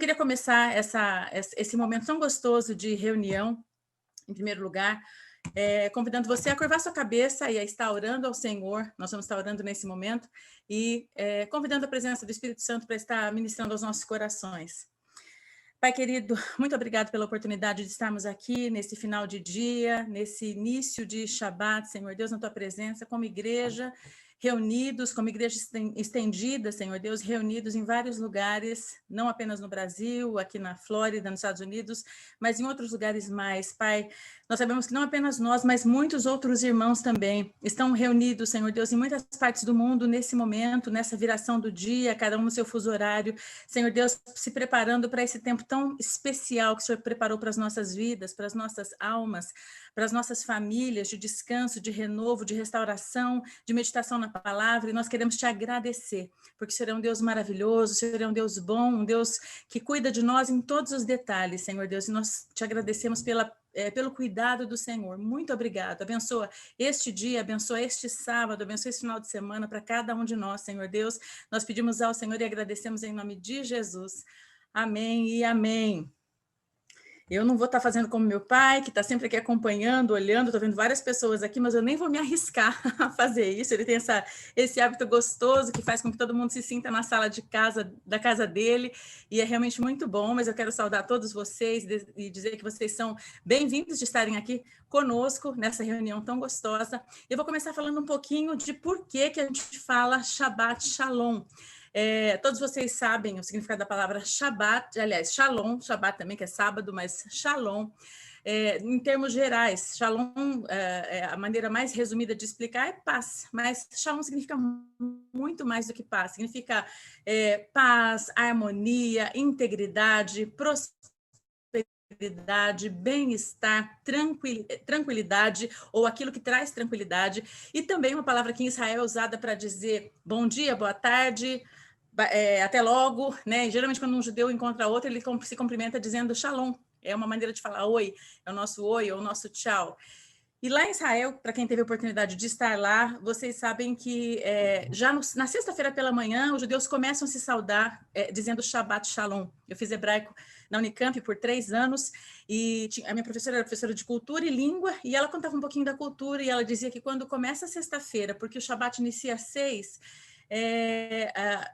queria começar esse momento tão gostoso de reunião, em primeiro lugar, convidando você a curvar sua cabeça e a estar orando ao Senhor. Nós vamos estar orando nesse momento e convidando a presença do Espírito Santo para estar ministrando aos nossos corações. Pai querido, muito obrigado pela oportunidade de estarmos aqui nesse final de dia, nesse início de Shabat, Senhor Deus, na tua presença, como igreja, reunidos, como igreja estendida, Senhor Deus, reunidos em vários lugares, não apenas no Brasil, aqui na Flórida, nos Estados Unidos, mas em outros lugares mais. Pai, nós sabemos que não apenas nós, mas muitos outros irmãos também estão reunidos, Senhor Deus, em muitas partes do mundo, nesse momento, nessa viração do dia, cada um no seu fuso horário, Senhor Deus, se preparando para esse tempo tão especial que o Senhor preparou para as nossas vidas, para as nossas almas, para as nossas famílias, de descanso, de renovo, de restauração, de meditação na palavra, e nós queremos te agradecer, porque o Senhor é um Deus maravilhoso, o Senhor é um Deus bom, um Deus que cuida de nós em todos os detalhes, Senhor Deus, e nós te agradecemos pelo cuidado do Senhor. Muito obrigado. Abençoa este dia, abençoa este sábado, abençoa esse final de semana para cada um de nós, Senhor Deus. Nós pedimos ao Senhor e agradecemos em nome de Jesus. Amém e amém. Eu não vou estar fazendo como meu pai, que está sempre aqui acompanhando, olhando, estou vendo várias pessoas aqui, mas eu nem vou me arriscar a fazer isso. Ele tem esse hábito gostoso que faz com que todo mundo se sinta na sala de casa, da casa dele, e é realmente muito bom, mas eu quero saudar todos vocês e dizer que vocês são bem-vindos de estarem aqui conosco nessa reunião tão gostosa. Eu vou começar falando um pouquinho de por que a gente fala Shabbat Shalom. Todos vocês sabem o significado da palavra Shabbat, aliás, Shalom, Shabbat também, que é sábado, mas Shalom, em termos gerais, Shalom, a maneira mais resumida de explicar é paz, mas Shalom significa muito mais do que paz, significa paz, harmonia, integridade, prosperidade, bem-estar, tranquilidade, ou aquilo que traz tranquilidade, e também uma palavra que em Israel é usada para dizer bom dia, boa tarde, até logo, né? E geralmente quando um judeu encontra outro, ele se cumprimenta dizendo shalom, é uma maneira de falar oi, é o nosso oi, é o nosso tchau. E lá em Israel, para quem teve a oportunidade de estar lá, vocês sabem que na sexta-feira pela manhã, os judeus começam a se saudar dizendo Shabbat Shalom. Eu fiz hebraico na Unicamp por 3 anos, e a minha professora era professora de cultura e língua, e ela contava um pouquinho da cultura, e ela dizia que quando começa a sexta-feira, porque o Shabbat inicia às 6,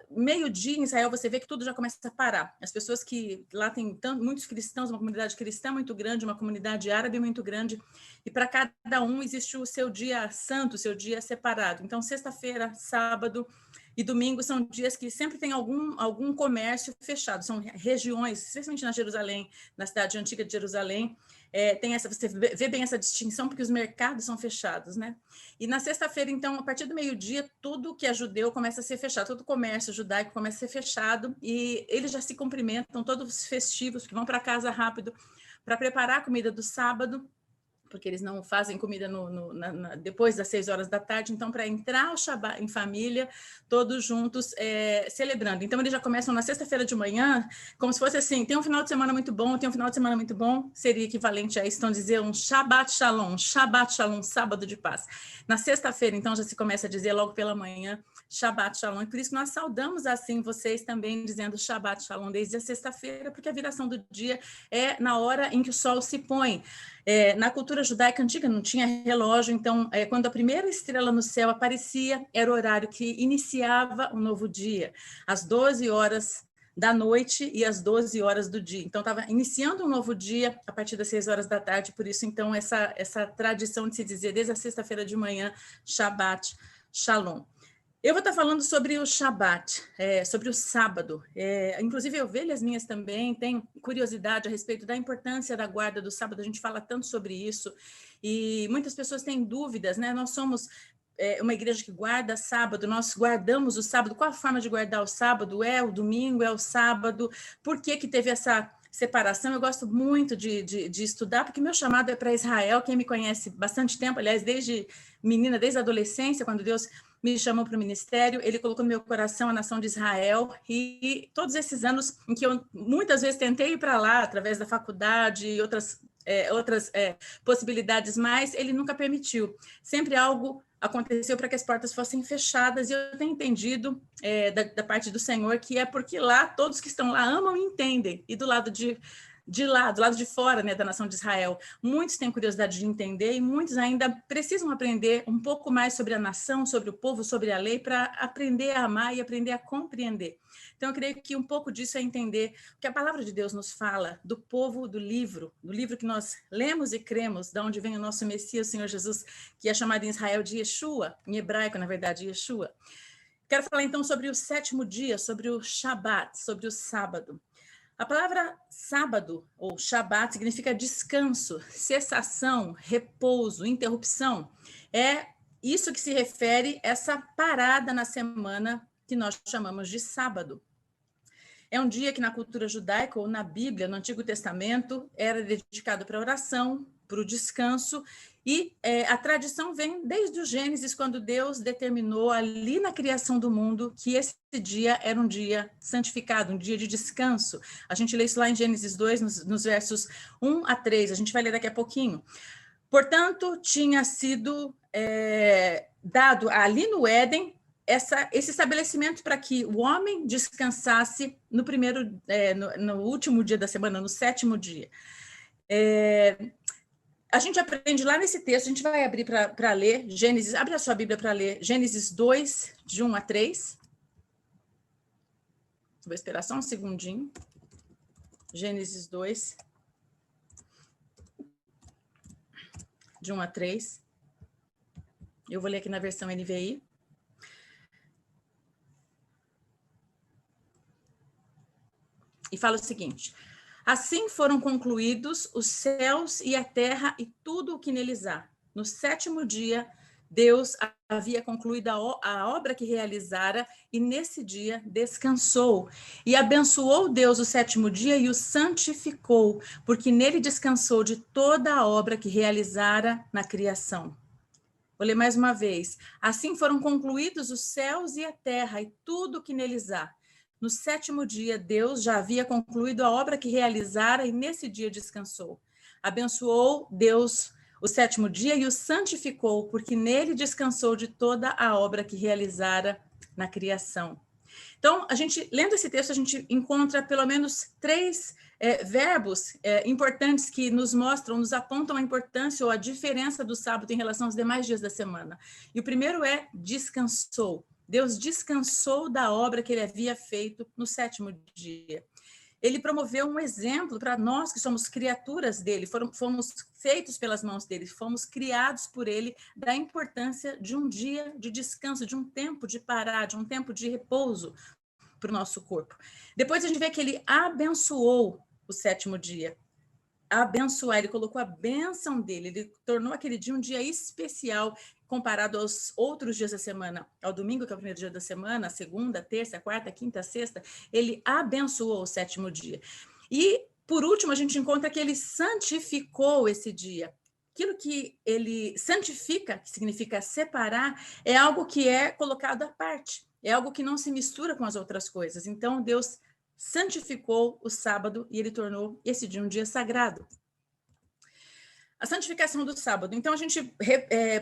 meio-dia em Israel, você vê que tudo já começa a parar. As pessoas que lá tem muitos cristãos, uma comunidade cristã muito grande, uma comunidade árabe muito grande, e para cada um existe o seu dia santo, o seu dia separado. Então, sexta-feira, sábado e domingo são dias que sempre tem algum comércio fechado, são regiões, especialmente na Jerusalém, na cidade antiga de Jerusalém, você vê bem essa distinção, porque os mercados são fechados, né? E na sexta-feira, então, a partir do meio-dia, tudo que é judeu começa a ser fechado, todo o comércio judaico começa a ser fechado, e eles já se cumprimentam, todos festivos, que vão para casa rápido, para preparar a comida do sábado, porque eles não fazem comida depois das 6 horas da tarde, então para entrar o Shabbat em família, todos juntos celebrando. Então eles já começam na sexta-feira de manhã, como se fosse assim, tem um final de semana muito bom, seria equivalente a isso, então dizer um Shabbat Shalom, sábado de paz. Na sexta-feira, então, já se começa a dizer logo pela manhã, Shabbat Shalom, e por isso nós saudamos assim vocês também dizendo Shabbat Shalom desde a sexta-feira, porque a viração do dia é na hora em que o sol se põe. Na cultura judaica antiga não tinha relógio, então quando a primeira estrela no céu aparecia, era o horário que iniciava um novo dia, às 12 horas da noite e às 12 horas do dia. Então, estava iniciando um novo dia a partir das 6 horas da tarde, por isso, então, essa tradição de se dizer desde a sexta-feira de manhã, Shabbat Shalom. Eu vou estar falando sobre o Shabat, sobre o sábado. Inclusive, ovelhas minhas também têm curiosidade a respeito da importância da guarda do sábado. A gente fala tanto sobre isso e muitas pessoas têm dúvidas, né? Nós somos uma igreja que guarda sábado, nós guardamos o sábado. Qual a forma de guardar o sábado? É o domingo, é o sábado? Por que teve essa separação? Eu gosto muito de estudar, porque meu chamado é para Israel. Quem me conhece bastante tempo, aliás, desde menina, desde a adolescência, quando Deus me chamou para o ministério, ele colocou no meu coração a nação de Israel, e todos esses anos em que eu muitas vezes tentei ir para lá, através da faculdade e outras outras possibilidades, mas ele nunca permitiu. Sempre algo aconteceu para que as portas fossem fechadas, e eu tenho entendido da parte do Senhor que é porque lá, todos que estão lá amam e entendem, e do lado do lado de fora, né, da nação de Israel, muitos têm curiosidade de entender e muitos ainda precisam aprender um pouco mais sobre a nação, sobre o povo, sobre a lei, para aprender a amar e aprender a compreender. Então, eu creio que um pouco disso é entender o que a palavra de Deus nos fala do povo do livro que nós lemos e cremos, de onde vem o nosso Messias, o Senhor Jesus, que é chamado em Israel de Yeshua, em hebraico, na verdade, Yeshua. Quero falar, então, sobre o sétimo dia, sobre o Shabat, sobre o sábado. A palavra sábado, ou Shabat, significa descanso, cessação, repouso, interrupção. É isso que se refere a essa parada na semana que nós chamamos de sábado. É um dia que na cultura judaica ou na Bíblia, no Antigo Testamento, era dedicado para a oração, para o descanso, e a tradição vem desde o Gênesis, quando Deus determinou ali na criação do mundo que esse dia era um dia santificado, um dia de descanso. A gente lê isso lá em Gênesis 2, nos versos 1 a 3, a gente vai ler daqui a pouquinho. Portanto, tinha sido dado ali no Éden esse estabelecimento para que o homem descansasse no último dia da semana, no sétimo dia. A gente aprende lá nesse texto, a gente vai abrir para ler Gênesis, abre a sua Bíblia para ler Gênesis 2, de 1 a 3. Vou esperar só um segundinho. Gênesis 2, de 1 a 3. Eu vou ler aqui na versão NVI. E fala o seguinte: assim foram concluídos os céus e a terra e tudo o que neles há. No sétimo dia, Deus havia concluído a obra que realizara, e nesse dia descansou. E abençoou Deus o sétimo dia e o santificou, porque nele descansou de toda a obra que realizara na criação. Vou ler mais uma vez. Assim foram concluídos os céus e a terra e tudo o que neles há. No sétimo dia, Deus já havia concluído a obra que realizara e nesse dia descansou. Abençoou Deus o sétimo dia e o santificou, porque nele descansou de toda a obra que realizara na criação. Então, lendo esse texto, a gente encontra pelo menos 3 verbos importantes que nos mostram, nos apontam a importância ou a diferença do sábado em relação aos demais dias da semana. E o primeiro é descansou. Deus descansou da obra que ele havia feito no sétimo dia. Ele promoveu um exemplo para nós que somos criaturas dele, fomos feitos pelas mãos dele, fomos criados por ele, da importância de um dia de descanso, de um tempo de parar, de um tempo de repouso para o nosso corpo. Depois a gente vê que ele abençoou o sétimo dia. Abençoar, ele colocou a bênção dele, ele tornou aquele dia um dia especial, comparado aos outros dias da semana, ao domingo, que é o primeiro dia da semana, a segunda, a terça, a quarta, a quinta, a sexta, ele abençoou o sétimo dia. E, por último, a gente encontra que ele santificou esse dia. Aquilo que ele santifica, que significa separar, é algo que é colocado à parte, é algo que não se mistura com as outras coisas. Então, Deus santificou o sábado e ele tornou esse dia um dia sagrado. A santificação do sábado. Então, a gente,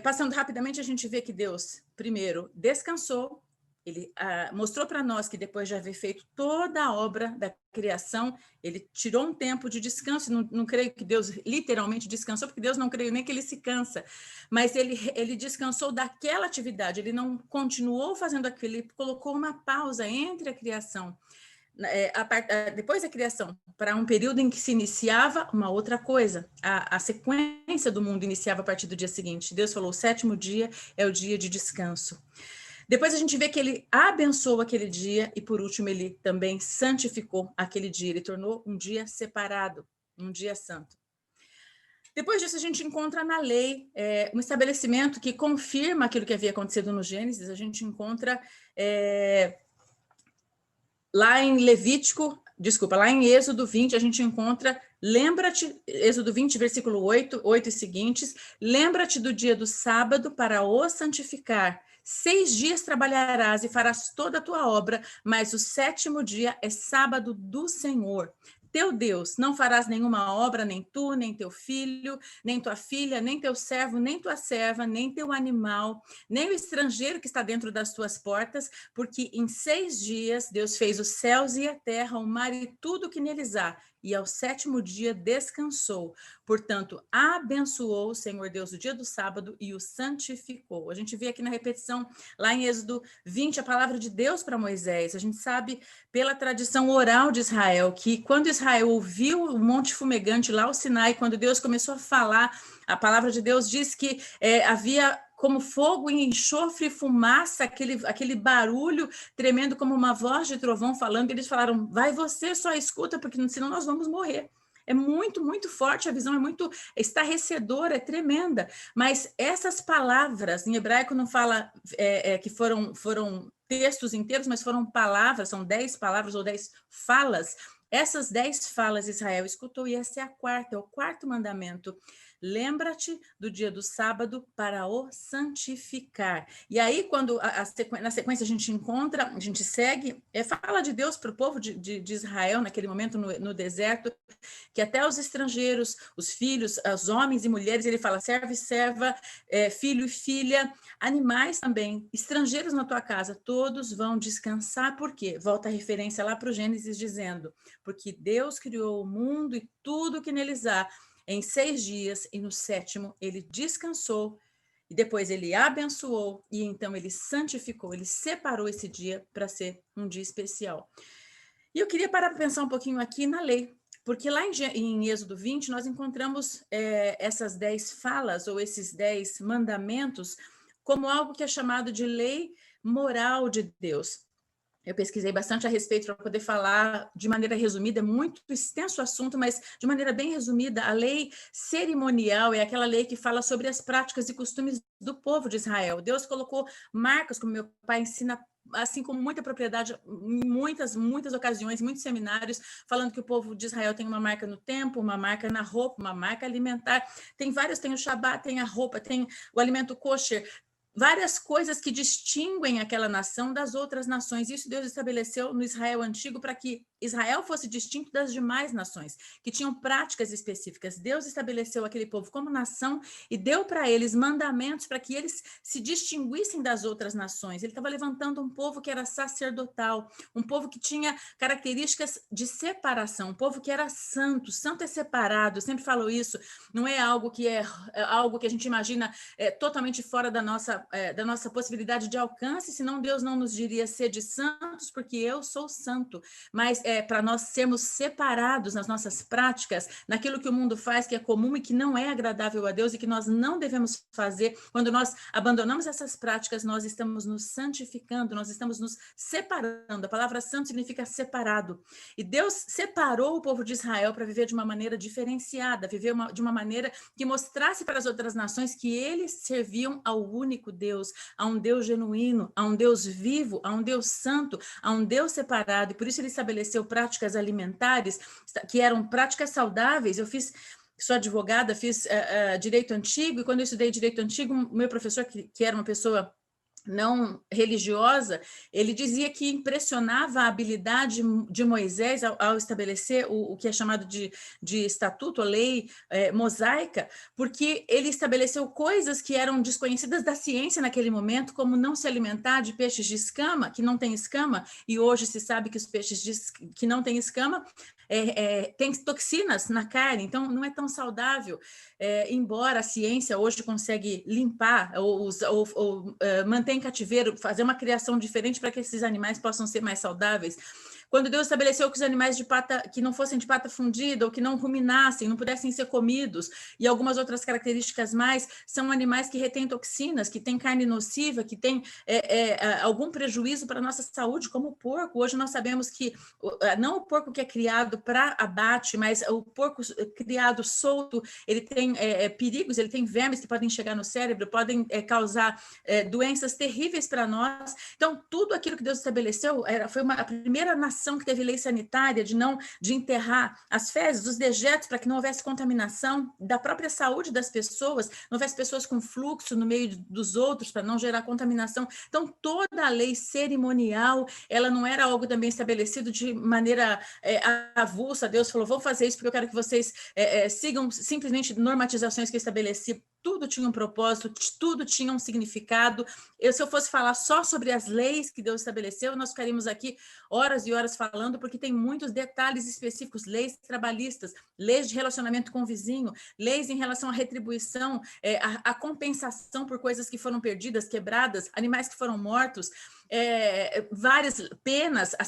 passando rapidamente, a gente vê que Deus, primeiro, descansou. Ele mostrou para nós que depois de haver feito toda a obra da criação, ele tirou um tempo de descanso. Não creio que Deus literalmente descansou, porque Deus não creio nem que ele se cansa. Mas ele descansou daquela atividade. Ele não continuou fazendo aquilo, ele colocou uma pausa entre a criação. Depois da criação, para um período em que se iniciava uma outra coisa. A sequência do mundo iniciava a partir do dia seguinte. Deus falou, o sétimo dia é o dia de descanso. Depois a gente vê que ele abençoou aquele dia e, por último, ele também santificou aquele dia. Ele tornou um dia separado, um dia santo. Depois disso, a gente encontra na lei um estabelecimento que confirma aquilo que havia acontecido no Gênesis. A gente encontra... lá em lá em Êxodo 20, a gente encontra, lembra-te, Êxodo 20, versículo 8 e seguintes, lembra-te do dia do sábado para o santificar. 6 dias trabalharás e farás toda a tua obra, mas o sétimo dia é sábado do Senhor. teu Deus. Não farás nenhuma obra, nem tu, nem teu filho, nem tua filha, nem teu servo, nem tua serva, nem teu animal, nem o estrangeiro que está dentro das tuas portas, porque em 6 dias Deus fez os céus e a terra, o mar e tudo que neles há, e ao 7º dia descansou. Portanto, abençoou o Senhor Deus o dia do sábado e o santificou. A gente vê aqui na repetição, lá em Êxodo 20, a palavra de Deus para Moisés. A gente sabe pela tradição oral de Israel que quando Israel ouviu o monte fumegante lá, o Sinai, quando Deus começou a falar, a palavra de Deus diz que havia como fogo e enxofre e fumaça, aquele barulho tremendo como uma voz de trovão falando, e eles falaram, vai você, só escuta, porque senão nós vamos morrer. É muito, muito forte, a visão é muito estarrecedora, é tremenda, mas essas palavras, em hebraico não fala que foram textos inteiros, mas foram palavras, são 10 palavras ou 10 falas. Essas 10 falas Israel escutou, e essa é a quarta, é o quarto mandamento. Lembra-te do dia do sábado para o santificar. E aí, quando na sequência a gente encontra, a gente segue, fala de Deus para o povo de Israel, naquele momento no deserto, que até os estrangeiros, os filhos, os homens e mulheres, ele fala servo e serva, filho e filha, animais também, estrangeiros na tua casa, todos vão descansar. Por quê? Volta a referência lá para o Gênesis dizendo, porque Deus criou o mundo e tudo que neles há, em 6 dias, e no 7º ele descansou, e depois ele abençoou, e então ele santificou, ele separou esse dia para ser um dia especial. E eu queria parar para pensar um pouquinho aqui na lei, porque lá em Êxodo 20 nós encontramos essas 10 falas, ou esses 10 mandamentos, como algo que é chamado de lei moral de Deus. Eu pesquisei bastante a respeito para poder falar de maneira resumida, é muito extenso o assunto, mas de maneira bem resumida, a lei cerimonial é aquela lei que fala sobre as práticas e costumes do povo de Israel. Deus colocou marcas, como meu pai ensina, assim com muita propriedade, em muitas ocasiões, muitos seminários, falando que o povo de Israel tem uma marca no tempo, uma marca na roupa, uma marca alimentar, tem vários, tem o Shabat, tem a roupa, tem o alimento kosher, várias coisas que distinguem aquela nação das outras nações. Isso Deus estabeleceu no Israel antigo para que Israel fosse distinto das demais nações, que tinham práticas específicas. Deus estabeleceu aquele povo como nação e deu para eles mandamentos para que eles se distinguissem das outras nações. Ele estava levantando um povo que era sacerdotal, um povo que tinha características de separação, um povo que era santo. Santo é separado, eu sempre falo isso, não é algo que algo que a gente imagina totalmente fora da nossa possibilidade de alcance, senão Deus não nos diria sede santos, porque eu sou santo. Mas para nós sermos separados nas nossas práticas, naquilo que o mundo faz, que é comum e que não é agradável a Deus e que nós não devemos fazer, quando nós abandonamos essas práticas, nós estamos nos santificando, nós estamos nos separando. A palavra santo significa separado. E Deus separou o povo de Israel para viver de uma maneira diferenciada, viver de uma maneira que mostrasse para as outras nações que eles serviam ao único Deus, a um Deus genuíno, a um Deus vivo, a um Deus santo, a um Deus separado. E por isso ele estabeleceu práticas alimentares, que eram práticas saudáveis. Eu sou advogada, fiz direito antigo, e quando eu estudei direito antigo, o meu professor, que era uma pessoa não religiosa, ele dizia que impressionava a habilidade de Moisés ao estabelecer o que é chamado de estatuto, a lei mosaica, porque ele estabeleceu coisas que eram desconhecidas da ciência naquele momento, como não se alimentar de peixes de escama, que não tem escama, e hoje se sabe que os peixes que não têm escama tem toxinas na carne, então não é tão saudável, embora a ciência hoje consegue limpar ou manter em cativeiro, fazer uma criação diferente para que esses animais possam ser mais saudáveis. Quando Deus estabeleceu que os animais que não fossem de pata fundida ou que não ruminassem, não pudessem ser comidos, e algumas outras características mais, são animais que retêm toxinas, que têm carne nociva, que têm algum prejuízo para a nossa saúde, como o porco. Hoje nós sabemos que não o porco que é criado para abate, mas o porco criado solto, ele tem perigos, ele tem vermes que podem chegar no cérebro, podem causar doenças terríveis para nós. Então, tudo aquilo que Deus estabeleceu foi a primeira nação nação que teve lei sanitária de enterrar as fezes, os dejetos, para que não houvesse contaminação da própria saúde das pessoas, não houvesse pessoas com fluxo no meio dos outros, para não gerar contaminação. Então, toda a lei cerimonial, ela não era algo também estabelecido de maneira avulsa. Deus falou, vou fazer isso porque eu quero que vocês sigam simplesmente normatizações que eu estabeleci. Tudo tinha um propósito, tudo tinha um significado. Se eu fosse falar só sobre as leis que Deus estabeleceu, nós ficaríamos aqui horas e horas falando, porque tem muitos detalhes específicos, leis trabalhistas, leis de relacionamento com o vizinho, leis em relação à retribuição, a compensação por coisas que foram perdidas, quebradas, animais que foram mortos, várias penas, as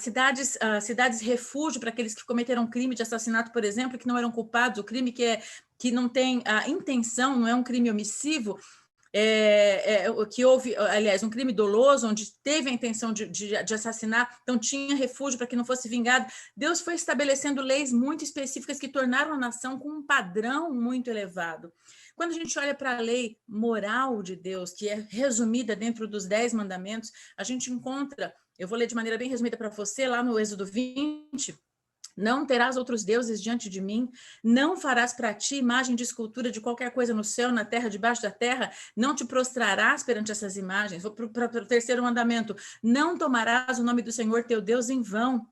cidades refúgio para aqueles que cometeram crime de assassinato, por exemplo, que não eram culpados, o crime que não tem a intenção, não é um crime omissivo, que houve, aliás, um crime doloso, onde teve a intenção de assassinar, então tinha refúgio para que não fosse vingado. Deus foi estabelecendo leis muito específicas que tornaram a nação com um padrão muito elevado. Quando a gente olha para a lei moral de Deus, que é resumida dentro dos 10 mandamentos, a gente encontra, eu vou ler de maneira bem resumida para você, lá no Êxodo 20, não terás outros deuses diante de mim, não farás para ti imagem de escultura de qualquer coisa no céu, na terra, debaixo da terra, não te prostrarás perante essas imagens. Vou para o terceiro mandamento, não tomarás o nome do Senhor teu Deus em vão.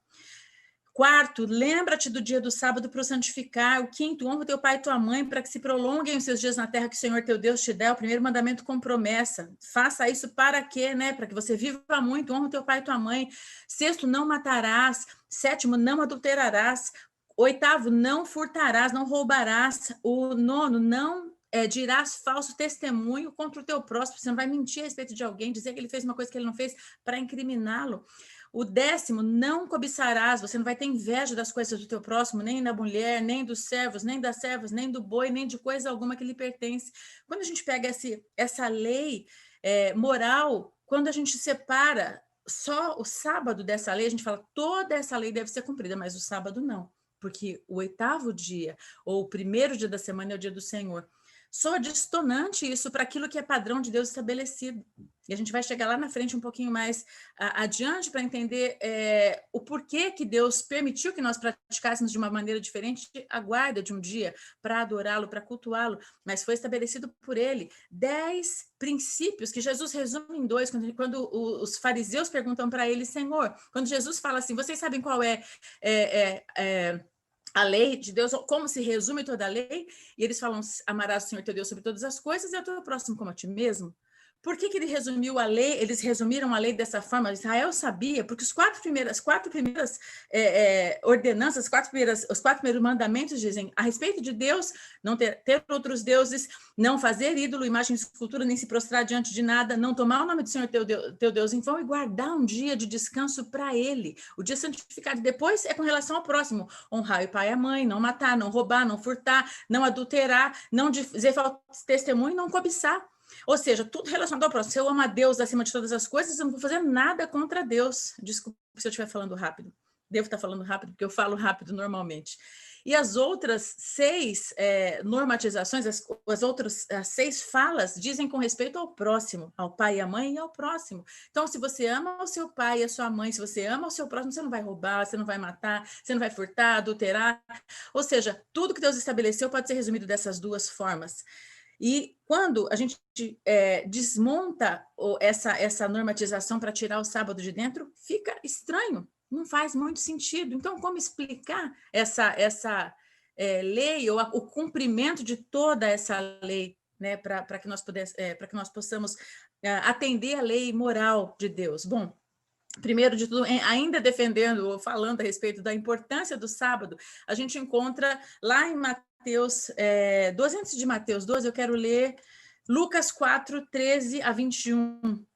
Quarto, lembra-te do dia do sábado para o santificar. O quinto, honra teu pai e tua mãe para que se prolonguem os seus dias na terra que o Senhor teu Deus te dá. O primeiro mandamento com promessa. Faça isso para quê, né? Para que você viva muito, honra teu pai e tua mãe. Sexto, não matarás. Sétimo, não adulterarás. Oitavo, não furtarás, não roubarás. O nono, não dirás falso testemunho contra o teu próximo. Você não vai mentir a respeito de alguém, dizer que ele fez uma coisa que ele não fez para incriminá-lo. O décimo, não cobiçarás, você não vai ter inveja das coisas do teu próximo, nem da mulher, nem dos servos, nem das servas, nem do boi, nem de coisa alguma que lhe pertence. Quando a gente pega essa lei moral, quando a gente separa só o sábado dessa lei, a gente fala, toda essa lei deve ser cumprida, mas o sábado não, porque o oitavo dia, ou o primeiro dia da semana é o dia do Senhor. Soa distonante isso para aquilo que é padrão de Deus estabelecido. E a gente vai chegar lá na frente um pouquinho mais adiante para entender o porquê que Deus permitiu que nós praticássemos de uma maneira diferente a guarda de um dia para adorá-lo, para cultuá-lo, mas foi estabelecido por ele 10 princípios que Jesus resume em 2, quando os fariseus perguntam para ele, Senhor, quando Jesus fala assim, vocês sabem qual a lei de Deus, como se resume toda a lei, e eles falam, amarás o Senhor teu Deus sobre todas as coisas e ao teu próximo como a ti mesmo. Por que ele resumiu a lei? Eles resumiram a lei dessa forma. Israel sabia, porque as quatro primeiras ordenanças, os quatro primeiros mandamentos dizem a respeito de Deus, não ter outros deuses, não fazer ídolo, imagem, escultura, nem se prostrar diante de nada, não tomar o nome do Senhor teu Deus em vão e guardar um dia de descanso para ele. O dia santificado. Depois é com relação ao próximo. Honrar o pai e a mãe, não matar, não roubar, não furtar, não adulterar, não dizer falso testemunho, não cobiçar. Ou seja, tudo relacionado ao próximo. Se eu amo a Deus acima de todas as coisas, eu não vou fazer nada contra Deus. Desculpa se eu estiver falando rápido. Devo estar falando rápido, porque eu falo rápido normalmente. E as outras 6 normatizações, as outras 6 falas, dizem com respeito ao próximo, ao pai e à mãe e ao próximo. Então, se você ama o seu pai e a sua mãe, se você ama o seu próximo, você não vai roubar, você não vai matar, você não vai furtar, adulterar. Ou seja, tudo que Deus estabeleceu pode ser resumido dessas 2 formas. E quando a gente desmonta essa normatização para tirar o sábado de dentro, fica estranho, não faz muito sentido. Então, como explicar essa lei ou o cumprimento de toda essa lei, né, para que nós possamos atender a lei moral de Deus? Bom, primeiro de tudo, ainda defendendo ou falando a respeito da importância do sábado, a gente encontra lá em Mateus 12, antes de Mateus 12, eu quero ler Lucas 4, 13 a 21,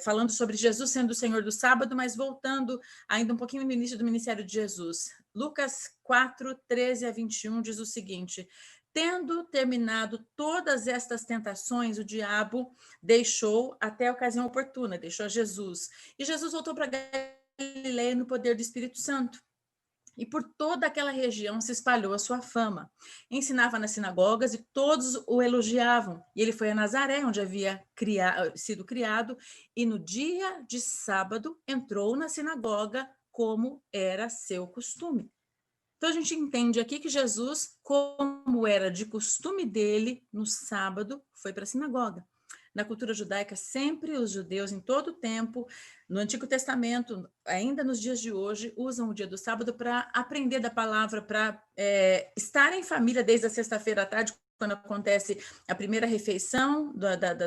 falando sobre Jesus sendo o Senhor do sábado, mas voltando ainda um pouquinho no início do ministério de Jesus. Lucas 4, 13 a 21 diz o seguinte: tendo terminado todas estas tentações, o diabo deixou até a ocasião oportuna, deixou Jesus. E Jesus voltou para Galileia no poder do Espírito Santo. E por toda aquela região se espalhou a sua fama. Ensinava nas sinagogas e todos o elogiavam. E ele foi a Nazaré, onde havia sido criado, e no dia de sábado entrou na sinagoga como era seu costume. Então, a gente entende aqui que Jesus, como era de costume dele, no sábado, foi para a sinagoga. Na cultura judaica, sempre os judeus, em todo o tempo, no Antigo Testamento, ainda nos dias de hoje, usam o dia do sábado para aprender da palavra, para estar em família desde a sexta-feira à tarde, quando acontece a primeira refeição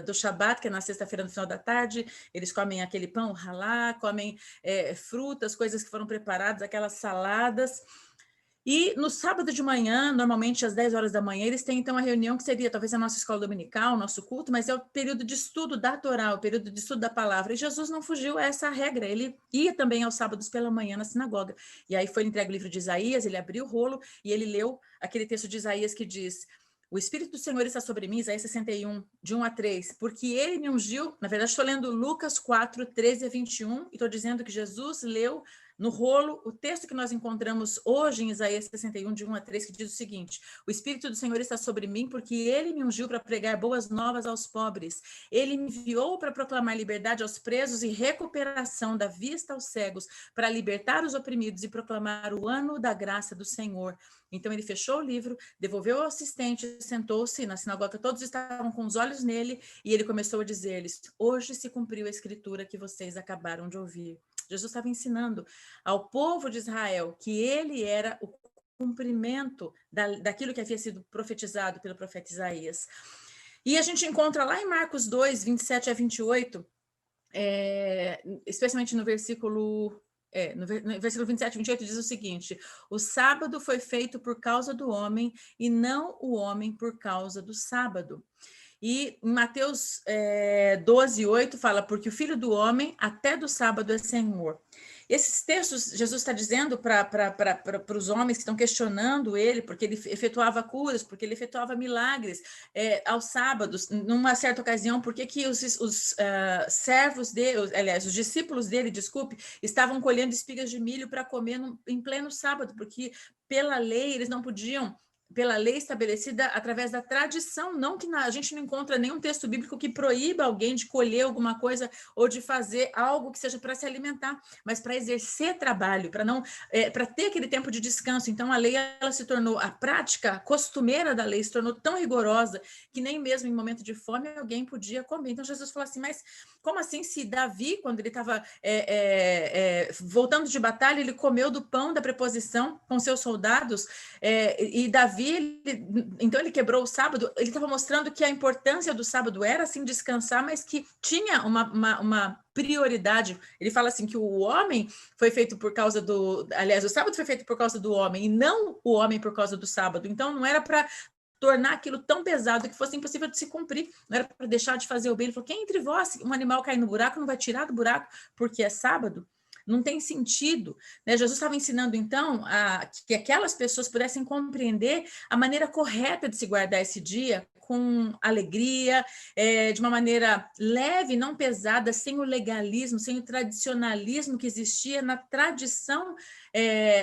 do Shabat, que é na sexta-feira, no final da tarde. Eles comem aquele pão halá, comem frutas, coisas que foram preparadas, aquelas saladas. E no sábado de manhã, normalmente às 10 horas da manhã, eles têm então uma reunião que seria talvez a nossa escola dominical, o nosso culto, mas é o período de estudo da Torá, o período de estudo da palavra. E Jesus não fugiu a essa regra, ele ia também aos sábados pela manhã na sinagoga. E aí foi entregue o livro de Isaías, ele abriu o rolo e ele leu aquele texto de Isaías que diz: o Espírito do Senhor está sobre mim, Isaías 61, de 1 a 3, porque ele me ungiu. Na verdade, estou lendo Lucas 4, 13 a 21, e estou dizendo que Jesus leu no rolo o texto que nós encontramos hoje em Isaías 61, de 1 a 3, que diz o seguinte: o Espírito do Senhor está sobre mim, porque ele me ungiu para pregar boas novas aos pobres. Ele me enviou para proclamar liberdade aos presos e recuperação da vista aos cegos, para libertar os oprimidos e proclamar o ano da graça do Senhor. Então ele fechou o livro, devolveu ao assistente, sentou-se na sinagoga, todos estavam com os olhos nele, e ele começou a dizer-lhes: hoje se cumpriu a escritura que vocês acabaram de ouvir. Jesus estava ensinando ao povo de Israel que ele era o cumprimento daquilo que havia sido profetizado pelo profeta Isaías. E a gente encontra lá em Marcos 2, 27 a 28, especialmente no versículo... no versículo 27 e 28 diz o seguinte: o sábado foi feito por causa do homem e não o homem por causa do sábado. E em Mateus 12, 8 fala: porque o Filho do Homem até do sábado é Senhor. Esses textos, Jesus está dizendo para os homens que estão questionando ele, porque ele efetuava curas, porque ele efetuava milagres aos sábados. Numa certa ocasião, por que os servos dele, aliás, os discípulos dele, desculpe, estavam colhendo espigas de milho para comer em pleno sábado, porque pela lei eles não podiam, pela lei estabelecida através da tradição, não que a gente não encontra nenhum texto bíblico que proíba alguém de colher alguma coisa ou de fazer algo que seja para se alimentar, mas para exercer trabalho, para ter aquele tempo de descanso. Então a lei, ela se tornou, a prática costumeira da lei se tornou tão rigorosa que nem mesmo em momento de fome alguém podia comer. Então Jesus falou assim: mas como assim, se Davi, quando ele estava voltando de batalha, ele comeu do pão da preposição com seus soldados, e Davi, então ele quebrou o sábado. Ele estava mostrando que a importância do sábado era assim descansar, mas que tinha uma prioridade. Ele fala assim que o homem foi feito por causa aliás, o sábado foi feito por causa do homem e não o homem por causa do sábado. Então não era para tornar aquilo tão pesado que fosse impossível de se cumprir, não era para deixar de fazer o bem. Ele falou: quem entre vós, um animal cair no buraco, não vai tirar do buraco porque é sábado? Não tem sentido, né? Jesus estava ensinando, então, que aquelas pessoas pudessem compreender a maneira correta de se guardar esse dia, com alegria, de uma maneira leve, não pesada, sem o legalismo, sem o tradicionalismo que existia na tradição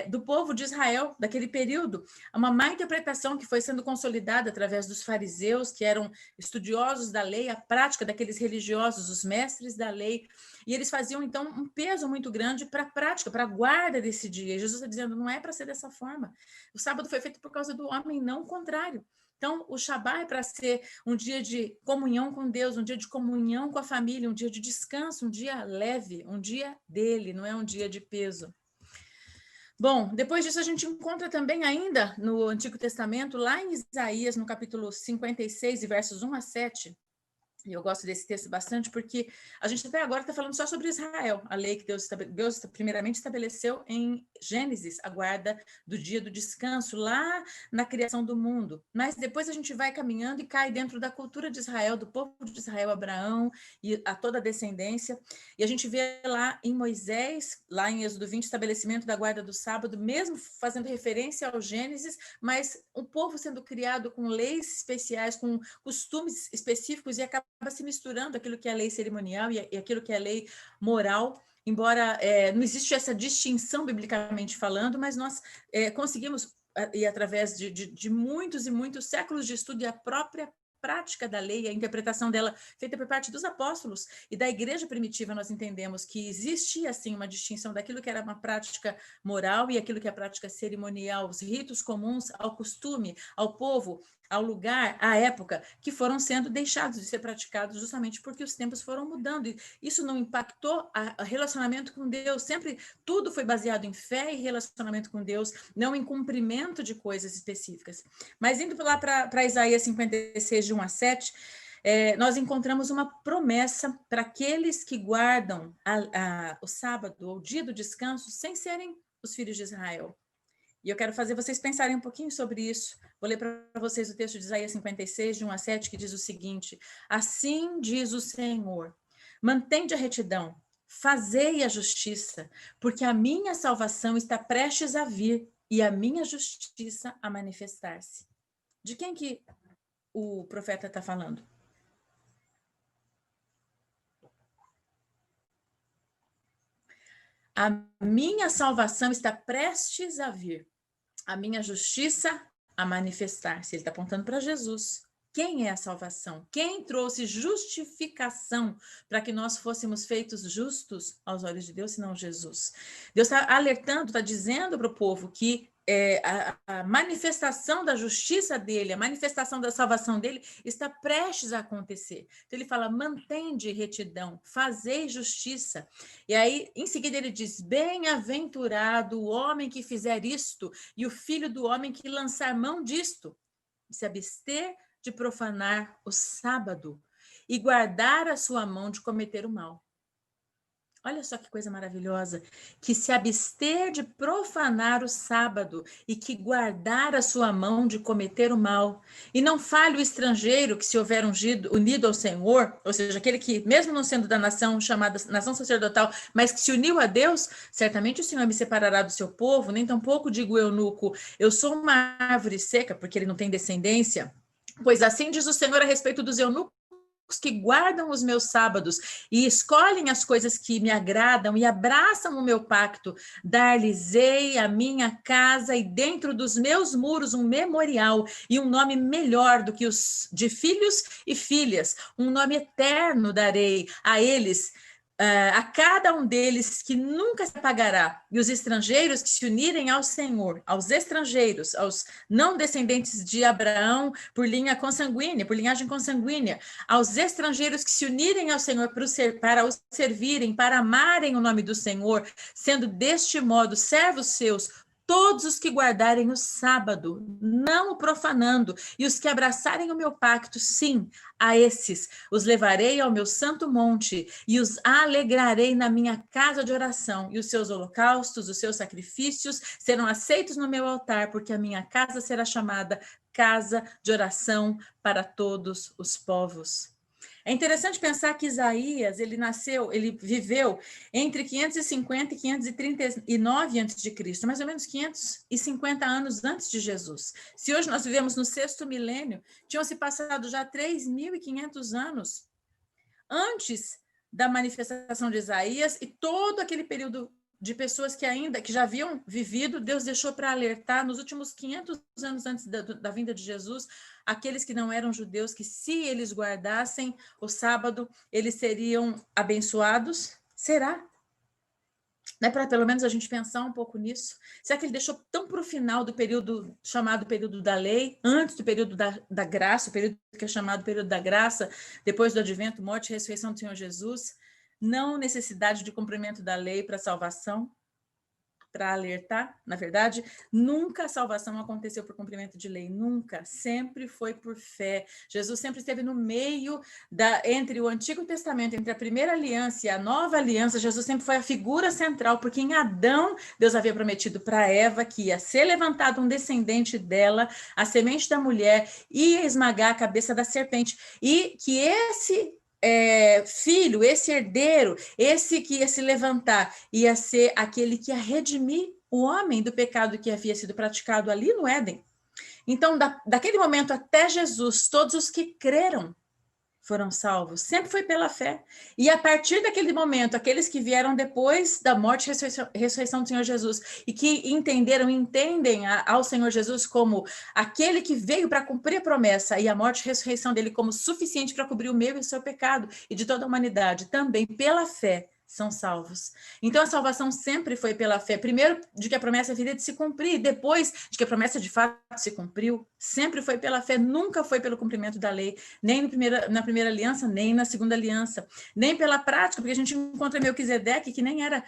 do povo de Israel, daquele período. Uma má interpretação que foi sendo consolidada através dos fariseus, que eram estudiosos da lei, a prática daqueles religiosos, os mestres da lei, e eles faziam, então, um peso muito grande para a prática, para a guarda desse dia. E Jesus está dizendo: não é para ser dessa forma. O sábado foi feito por causa do homem, não o contrário. Então, o Shabat é para ser um dia de comunhão com Deus, um dia de comunhão com a família, um dia de descanso, um dia leve, um dia dele, não é um dia de peso. Bom, depois disso a gente encontra também ainda no Antigo Testamento, lá em Isaías, no capítulo 56, versos 1 a 7, e eu gosto desse texto bastante porque a gente até agora está falando só sobre Israel, a lei que Deus primeiramente estabeleceu em Gênesis, a guarda do dia do descanso, lá na criação do mundo. Mas depois a gente vai caminhando e cai dentro da cultura de Israel, do povo de Israel, Abraão e a toda a descendência. E a gente vê lá em Moisés, lá em Êxodo 20, estabelecimento da guarda do sábado, mesmo fazendo referência ao Gênesis, mas o povo sendo criado com leis especiais, com costumes específicos, e acaba se misturando aquilo que é a lei cerimonial e aquilo que é a lei moral, embora não existe essa distinção biblicamente falando, mas nós conseguimos, e através de muitos e muitos séculos de estudo e a própria prática da lei, a interpretação dela feita por parte dos apóstolos e da igreja primitiva, nós entendemos que existia, assim, uma distinção daquilo que era uma prática moral e aquilo que é a prática cerimonial, os ritos comuns ao costume, ao povo, ao lugar, à época, que foram sendo deixados de ser praticados justamente porque os tempos foram mudando. E isso não impactou o relacionamento com Deus. Sempre tudo foi baseado em fé e relacionamento com Deus, não em cumprimento de coisas específicas. Mas indo lá para Isaías 56, de 1 a 7, nós encontramos uma promessa para aqueles que guardam o sábado, ou o dia do descanso, sem serem os filhos de Israel. E eu quero fazer vocês pensarem um pouquinho sobre isso. Vou ler para vocês o texto de Isaías 56, de 1 a 7, que diz o seguinte: assim diz o Senhor, mantende a retidão, fazei a justiça, porque a minha salvação está prestes a vir e a minha justiça a manifestar-se. De quem que o profeta está falando? A minha salvação está prestes a vir, a minha justiça a manifestar-se. Ele está apontando para Jesus. Quem é a salvação? Quem trouxe justificação para que nós fôssemos feitos justos aos olhos de Deus, senão Jesus? Deus está alertando, está dizendo para o povo que a manifestação da justiça dele, a manifestação da salvação dele está prestes a acontecer. Então ele fala, mantende retidão, fazei justiça. E aí, em seguida ele diz, bem-aventurado o homem que fizer isto e o filho do homem que lançar mão disto, se abster de profanar o sábado e guardar a sua mão de cometer o mal. Olha só que coisa maravilhosa, que se abster de profanar o sábado e que guardar a sua mão de cometer o mal. E não fale o estrangeiro que se houver unido ao Senhor, ou seja, aquele que, mesmo não sendo da nação chamada nação sacerdotal, mas que se uniu a Deus, certamente o Senhor me separará do seu povo, nem tampouco digo eunuco, eu sou uma árvore seca, porque ele não tem descendência. Pois assim diz o Senhor a respeito dos eunucos, que guardam os meus sábados e escolhem as coisas que me agradam e abraçam o meu pacto, dar-lhes-ei a minha casa e dentro dos meus muros um memorial e um nome melhor do que os de filhos e filhas, um nome eterno darei a eles, a cada um deles que nunca se apagará, e os estrangeiros que se unirem ao Senhor, aos estrangeiros, aos não descendentes de Abraão por linha consanguínea, por linhagem consanguínea, aos estrangeiros que se unirem ao Senhor para o servirem, para amarem o nome do Senhor, sendo deste modo servos seus, todos os que guardarem o sábado, não o profanando, e os que abraçarem o meu pacto, sim, a esses os levarei ao meu santo monte e os alegrarei na minha casa de oração, e os seus holocaustos, os seus sacrifícios serão aceitos no meu altar, porque a minha casa será chamada casa de oração para todos os povos. É interessante pensar que Isaías, ele viveu entre 550 e 539 a.C., mais ou menos 550 anos antes de Jesus. Se hoje nós vivemos no 6º milênio, tinham se passado já 3.500 anos antes da manifestação de Isaías e todo aquele período de pessoas que já haviam vivido, Deus deixou para alertar nos últimos 500 anos antes da vinda de Jesus, aqueles que não eram judeus, que se eles guardassem o sábado, eles seriam abençoados. Será? Não é para pelo menos a gente pensar um pouco nisso? Será que ele deixou tão para o final do período chamado período da lei, antes do período da graça, o período que é chamado período da graça, depois do advento, morte e ressurreição do Senhor Jesus? Não necessidade de cumprimento da lei para salvação, para alertar, na verdade, nunca a salvação aconteceu por cumprimento de lei, nunca, sempre foi por fé. Jesus sempre esteve no meio entre o Antigo Testamento, entre a primeira aliança e a nova aliança, Jesus sempre foi a figura central, porque em Adão, Deus havia prometido para Eva que ia ser levantado um descendente dela, a semente da mulher, ia esmagar a cabeça da serpente, e que esse filho, esse herdeiro, esse que ia se levantar, ia ser aquele que ia redimir o homem do pecado que havia sido praticado ali no Éden. Então, daquele momento até Jesus, todos os que creram foram salvos, sempre foi pela fé. E a partir daquele momento, aqueles que vieram depois da morte e ressurreição do Senhor Jesus e que entenderam e entendem ao Senhor Jesus como aquele que veio para cumprir a promessa e a morte e ressurreição dele como suficiente para cobrir o meu e o seu pecado e de toda a humanidade, também pela fé são salvos. Então a salvação sempre foi pela fé, primeiro de que a promessa viria de se cumprir, depois de que a promessa de fato se cumpriu, sempre foi pela fé, nunca foi pelo cumprimento da lei, nem na primeira aliança, nem na segunda aliança, nem pela prática, porque a gente encontra Melquisedeque, que nem era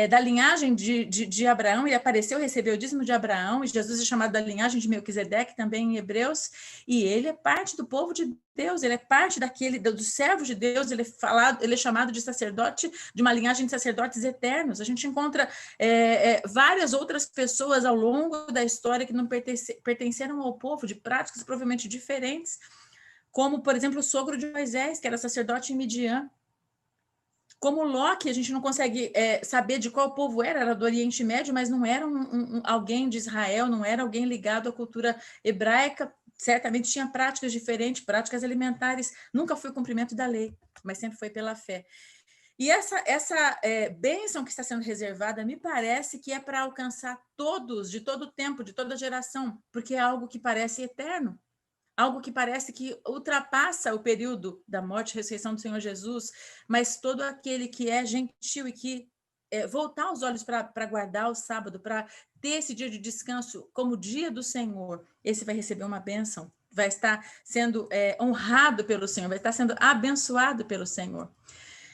da linhagem de Abraão, ele apareceu, recebeu o dízimo de Abraão, e Jesus é chamado da linhagem de Melquisedeque, também em Hebreus, e ele é parte do povo de Deus, ele é parte dos servos de Deus, ele é chamado de sacerdote, de uma linhagem de sacerdotes eternos. A gente encontra várias outras pessoas ao longo da história que não pertenceram ao povo, de práticas provavelmente diferentes, como, por exemplo, o sogro de Moisés, que era sacerdote em Midian. Como Ló, a gente não consegue saber de qual povo era do Oriente Médio, mas não era alguém de Israel, não era alguém ligado à cultura hebraica, certamente tinha práticas diferentes, práticas alimentares, nunca foi o cumprimento da lei, mas sempre foi pela fé. E essa bênção que está sendo reservada, me parece que é para alcançar todos, de todo tempo, de toda geração, porque é algo que parece eterno, algo que parece que ultrapassa o período da morte e ressurreição do Senhor Jesus, mas todo aquele que é gentil e que voltar os olhos para guardar o sábado, para ter esse dia de descanso como dia do Senhor, esse vai receber uma bênção, vai estar sendo honrado pelo Senhor, vai estar sendo abençoado pelo Senhor.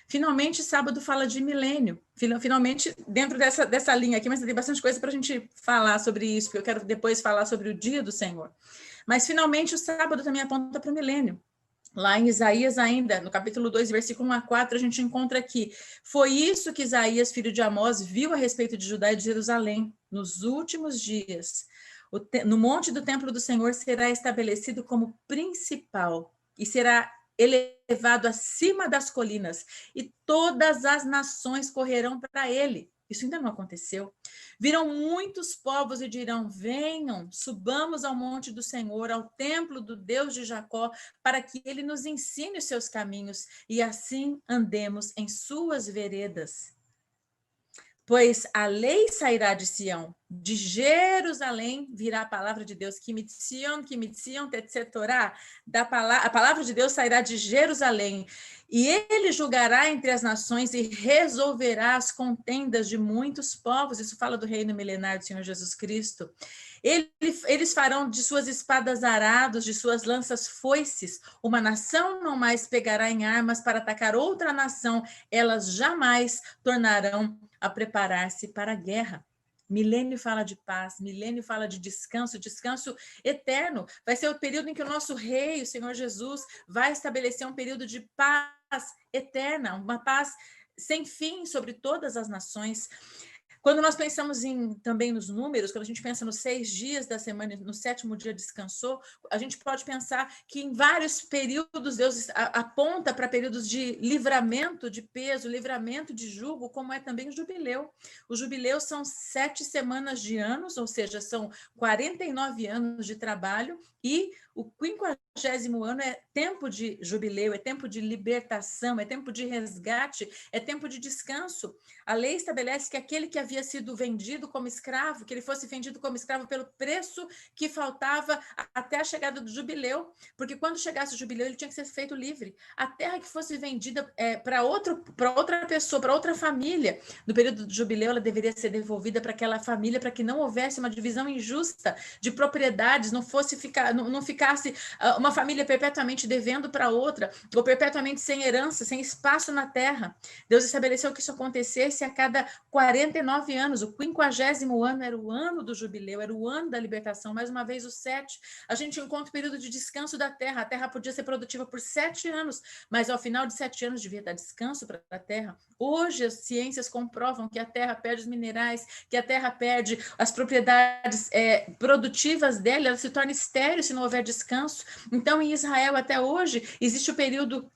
Finalmente, sábado fala de milênio. Finalmente, dentro dessa linha aqui, mas tem bastante coisa para a gente falar sobre isso, porque eu quero depois falar sobre o dia do Senhor. Mas, finalmente, o sábado também aponta para o milênio. Lá em Isaías ainda, no capítulo 2, versículo 1 a 4, a gente encontra aqui: foi isso que Isaías, filho de Amós, viu a respeito de Judá e de Jerusalém. Nos últimos dias, no monte do templo do Senhor será estabelecido como principal e será elevado acima das colinas, e todas as nações correrão para ele. Isso ainda não aconteceu. Virão muitos povos e dirão: venham, subamos ao monte do Senhor, ao templo do Deus de Jacó, para que ele nos ensine os seus caminhos, e assim andemos em suas veredas. Pois a lei sairá de Sião, de Jerusalém virá a palavra de Deus, que mitzion, tetzetorá, a palavra de Deus sairá de Jerusalém, e ele julgará entre as nações e resolverá as contendas de muitos povos. Isso fala do reino milenar do Senhor Jesus Cristo. Eles farão de suas espadas arados, de suas lanças foices. Uma nação não mais pegará em armas para atacar outra nação, elas jamais tornarão a preparar-se para a guerra. Milênio fala de paz, milênio fala de descanso, descanso eterno. Vai ser o período em que o nosso rei, o Senhor Jesus, vai estabelecer um período de paz eterna, uma paz sem fim sobre todas as nações. Quando nós pensamos também nos números, quando a gente pensa nos 6 dias da semana, no 7º dia descansou, a gente pode pensar que em vários períodos Deus aponta para períodos de livramento de peso, livramento de jugo, como é também o jubileu. O jubileu são 7 semanas de anos, ou seja, são 49 anos de trabalho, e o 50º ano é tempo de jubileu, é tempo de libertação, é tempo de resgate, é tempo de descanso. A lei estabelece que aquele que havia sido vendido como escravo, que ele fosse vendido como escravo pelo preço que faltava até a chegada do jubileu, porque quando chegasse o jubileu ele tinha que ser feito livre. A terra que fosse vendida para outra pessoa, para outra família, no período do jubileu ela deveria ser devolvida para aquela família, para que não houvesse uma divisão injusta de propriedades, não ficasse uma família perpetuamente devendo para outra, ou perpetuamente sem herança, sem espaço na terra. Deus estabeleceu que isso acontecesse a cada 49 anos. O 50º ano era o ano do jubileu, era o ano da libertação. Mais uma vez, o 7, a gente encontra o período de descanso da terra. A terra podia ser produtiva por 7 anos, mas ao final de 7 anos devia dar descanso para a terra. Hoje as ciências comprovam que a terra perde os minerais, que a terra perde as propriedades produtivas dela, ela se torna estéril se não houver descanso. Então, em Israel, até hoje, existe o período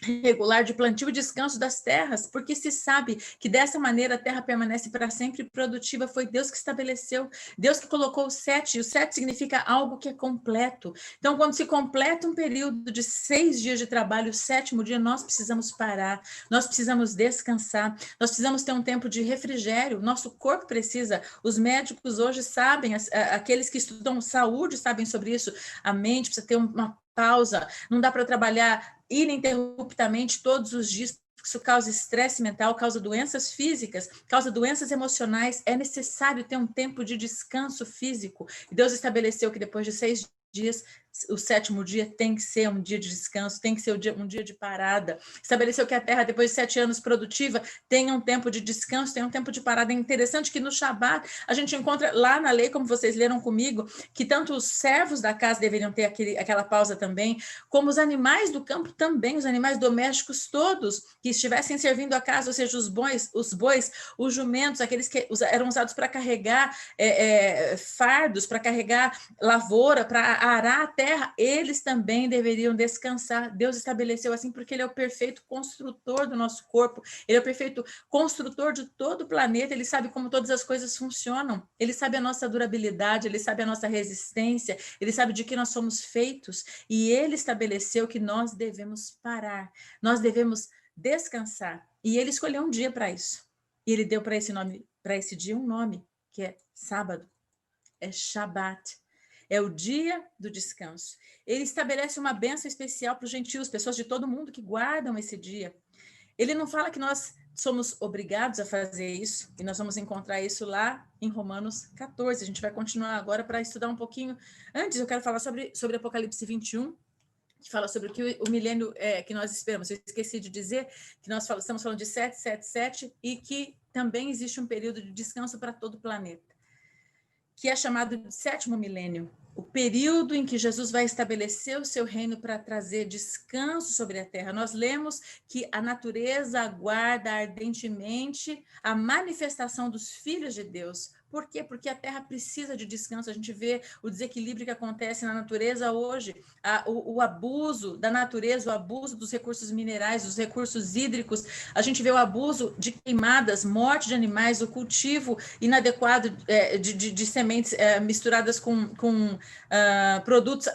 regular de plantio e descanso das terras, porque se sabe que dessa maneira a terra permanece para sempre produtiva. Foi Deus que estabeleceu, Deus que colocou o 7, e o 7 significa algo que é completo. Então, quando se completa um período de 6 dias de trabalho, o 7º dia, nós precisamos parar, nós precisamos descansar, nós precisamos ter um tempo de refrigério, nosso corpo precisa. Os médicos hoje sabem, aqueles que estudam saúde sabem sobre isso, a mente precisa ter uma pausa, não dá para trabalhar ininterruptamente todos os dias, isso causa estresse mental, causa doenças físicas, causa doenças emocionais. É necessário ter um tempo de descanso físico. E Deus estabeleceu que depois de 6 dias, o 7º dia tem que ser um dia de descanso, tem que ser um dia de parada. Estabeleceu que a terra, depois de 7 anos produtiva, tenha um tempo de descanso, tenha um tempo de parada. É interessante que no Shabat, a gente encontra lá na lei, como vocês leram comigo, que tanto os servos da casa deveriam ter aquela pausa também, como os animais do campo também, os animais domésticos todos que estivessem servindo a casa, ou seja, os bois, os jumentos, aqueles que eram usados para carregar fardos, para carregar lavoura, para arar a terra, eles também deveriam descansar. Deus estabeleceu assim porque Ele é o perfeito construtor do nosso corpo, Ele é o perfeito construtor de todo o planeta, Ele sabe como todas as coisas funcionam, Ele sabe a nossa durabilidade, Ele sabe a nossa resistência, Ele sabe de que nós somos feitos, e Ele estabeleceu que nós devemos parar, nós devemos descansar, e Ele escolheu um dia para isso, e Ele deu para esse dia um nome, que é sábado, é Shabat. É o dia do descanso. Ele estabelece uma bênção especial para os gentios, pessoas de todo mundo que guardam esse dia. Ele não fala que nós somos obrigados a fazer isso, e nós vamos encontrar isso lá em Romanos 14. A gente vai continuar agora para estudar um pouquinho. Antes, eu quero falar sobre Apocalipse 21, que fala sobre o que o milênio que nós esperamos. Eu esqueci de dizer que nós estamos falando de 777 e que também existe um período de descanso para todo o planeta, que é chamado de 7º milênio, o período em que Jesus vai estabelecer o seu reino para trazer descanso sobre a terra. Nós lemos que a natureza aguarda ardentemente a manifestação dos filhos de Deus. Por quê? Porque a terra precisa de descanso. A gente vê o desequilíbrio que acontece na natureza hoje, o abuso da natureza, o abuso dos recursos minerais, dos recursos hídricos. A gente vê o abuso de queimadas, morte de animais, o cultivo inadequado de sementes misturadas com produtos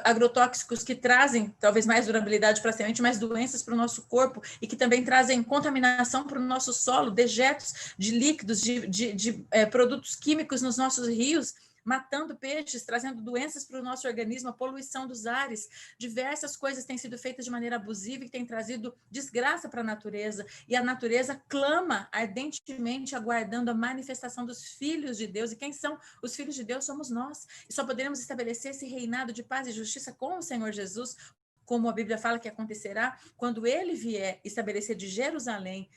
agrotóxicos que trazem talvez mais durabilidade para a semente, mais doenças para o nosso corpo e que também trazem contaminação para o nosso solo, dejetos de líquidos, de produtos químicos nos nossos rios, matando peixes, trazendo doenças para o nosso organismo, a poluição dos ares. Diversas coisas têm sido feitas de maneira abusiva e têm trazido desgraça para a natureza. E a natureza clama ardentemente, aguardando a manifestação dos filhos de Deus. E quem são os filhos de Deus? Somos nós. E só poderemos estabelecer esse reinado de paz e justiça com o Senhor Jesus, como a Bíblia fala que acontecerá quando Ele vier estabelecer de Jerusalém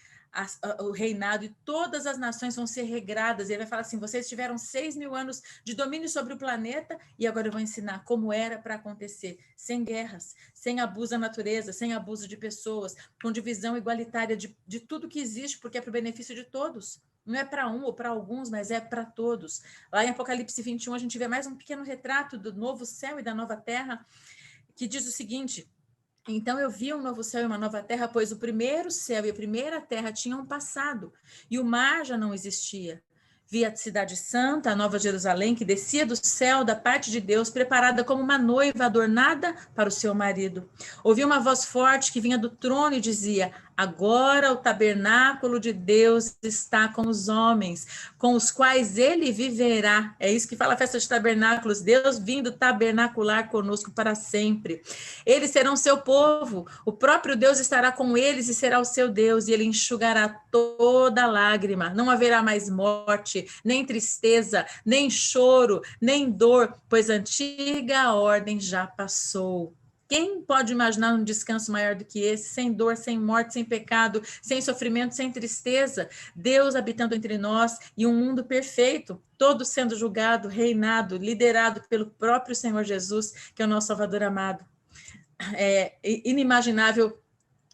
o reinado, e todas as nações vão ser regradas. Ele vai falar assim: vocês tiveram 6.000 anos de domínio sobre o planeta e agora eu vou ensinar como era para acontecer, sem guerras, sem abuso da natureza, sem abuso de pessoas, com divisão igualitária de tudo que existe, porque é para o benefício de todos. Não é para um ou para alguns, mas é para todos. Lá em Apocalipse 21, a gente vê mais um pequeno retrato do novo céu e da nova terra, que diz o seguinte: então eu vi um novo céu e uma nova terra, pois o primeiro céu e a primeira terra tinham passado, e o mar já não existia. Vi a cidade santa, a nova Jerusalém, que descia do céu da parte de Deus, preparada como uma noiva adornada para o seu marido. Ouvi uma voz forte que vinha do trono e dizia: agora o tabernáculo de Deus está com os homens, com os quais ele viverá. É isso que fala a festa de tabernáculos, Deus vindo tabernacular conosco para sempre. Eles serão seu povo, o próprio Deus estará com eles e será o seu Deus, e ele enxugará toda lágrima. Não haverá mais morte, nem tristeza, nem choro, nem dor, pois a antiga ordem já passou. Quem pode imaginar um descanso maior do que esse, sem dor, sem morte, sem pecado, sem sofrimento, sem tristeza? Deus habitando entre nós e um mundo perfeito, todo sendo julgado, reinado, liderado pelo próprio Senhor Jesus, que é o nosso Salvador amado. É inimaginável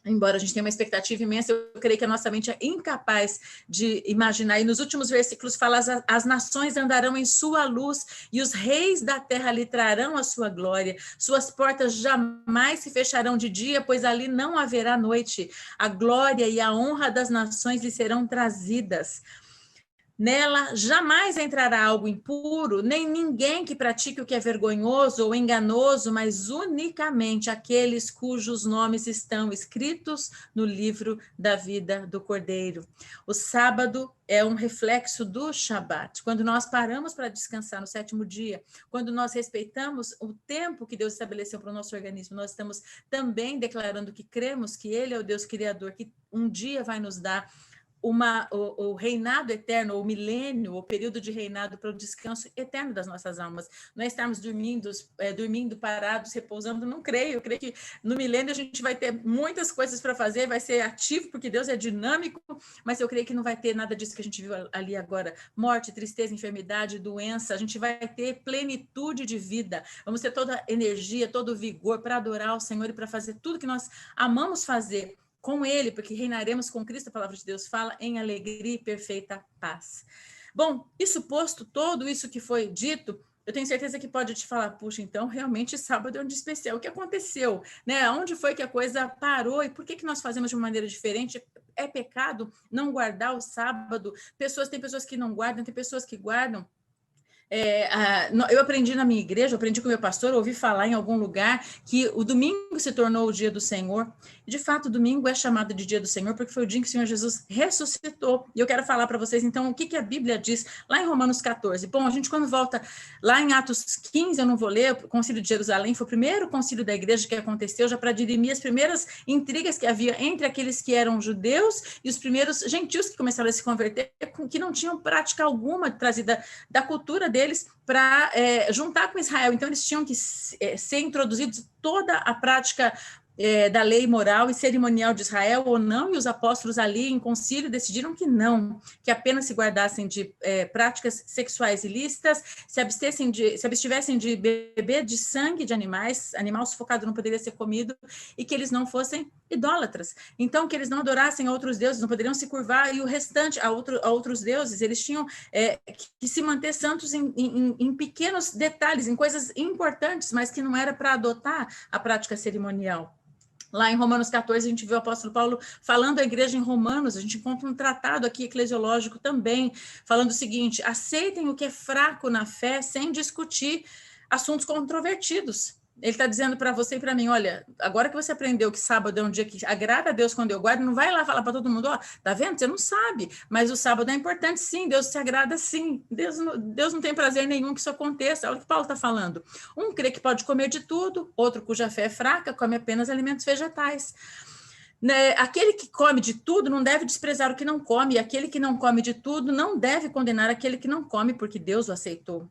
embora a gente tenha uma expectativa imensa, eu creio que a nossa mente é incapaz de imaginar. E nos últimos versículos fala, as nações andarão em sua luz e os reis da terra lhe trarão a sua glória. Suas portas jamais se fecharão de dia, pois ali não haverá noite. A glória e a honra das nações lhe serão trazidas. Nela jamais entrará algo impuro, nem ninguém que pratique o que é vergonhoso ou enganoso, mas unicamente aqueles cujos nomes estão escritos no livro da vida do Cordeiro. O sábado é um reflexo do Shabat. Quando nós paramos para descansar no 7º dia, quando nós respeitamos o tempo que Deus estabeleceu para o nosso organismo, nós estamos também declarando que cremos que Ele é o Deus Criador, que um dia vai nos dar o reinado eterno, o milênio, o período de reinado para o descanso eterno das nossas almas. Não é estarmos dormindo, parados, repousando, não creio. Eu creio que no milênio a gente vai ter muitas coisas para fazer, vai ser ativo, porque Deus é dinâmico, mas eu creio que não vai ter nada disso que a gente viu ali agora. Morte, tristeza, enfermidade, doença, a gente vai ter plenitude de vida. Vamos ter toda a energia, todo o vigor para adorar o Senhor e para fazer tudo que nós amamos fazer com Ele, porque reinaremos com Cristo, a palavra de Deus fala, em alegria e perfeita paz. Bom, isso posto, tudo isso que foi dito, eu tenho certeza que pode te falar, puxa, então realmente sábado é um dia especial. O que aconteceu? Né? Onde foi que a coisa parou? E por que nós fazemos de uma maneira diferente? É pecado não guardar o sábado? Tem pessoas que não guardam, tem pessoas que guardam. Eu aprendi na minha igreja, eu aprendi com o meu pastor, ouvi falar em algum lugar que o domingo se tornou o dia do Senhor. De fato, o domingo é chamado de dia do Senhor porque foi o dia em que o Senhor Jesus ressuscitou. E eu quero falar para vocês, então, o que a Bíblia diz lá em Romanos 14. Bom, a gente quando volta lá em Atos 15, eu não vou ler, o Concílio de Jerusalém foi o primeiro concílio da igreja que aconteceu, já para dirimir as primeiras intrigas que havia entre aqueles que eram judeus e os primeiros gentios que começaram a se converter, que não tinham prática alguma trazida da cultura deles para juntar com Israel. Então, eles tinham que ser introduzidos toda a prática da lei moral e cerimonial de Israel ou não, e os apóstolos ali em concílio decidiram que não, que apenas se guardassem de práticas sexuais ilícitas, se abstivessem de beber de sangue de animais, animal sufocado não poderia ser comido, e que eles não fossem idólatras. Então, que eles não adorassem a outros deuses, não poderiam se curvar, e o restante a outros deuses, eles tinham que se manter santos em pequenos detalhes, em coisas importantes, mas que não era para adotar a prática cerimonial. Lá em Romanos 14, a gente vê o apóstolo Paulo falando à igreja em Romanos, a gente encontra um tratado aqui eclesiológico também, falando o seguinte: aceitem o que é fraco na fé sem discutir assuntos controvertidos. Ele está dizendo para você e para mim, olha, agora que você aprendeu que sábado é um dia que agrada a Deus quando eu guardo, não vai lá falar para todo mundo, ó, tá vendo? Você não sabe, mas o sábado é importante sim, Deus se agrada sim, Deus não tem prazer nenhum que isso aconteça. Olha o que Paulo está falando. Um crê que pode comer de tudo, outro cuja fé é fraca come apenas alimentos vegetais. Né? Aquele que come de tudo não deve desprezar o que não come, e aquele que não come de tudo não deve condenar aquele que não come, porque Deus o aceitou.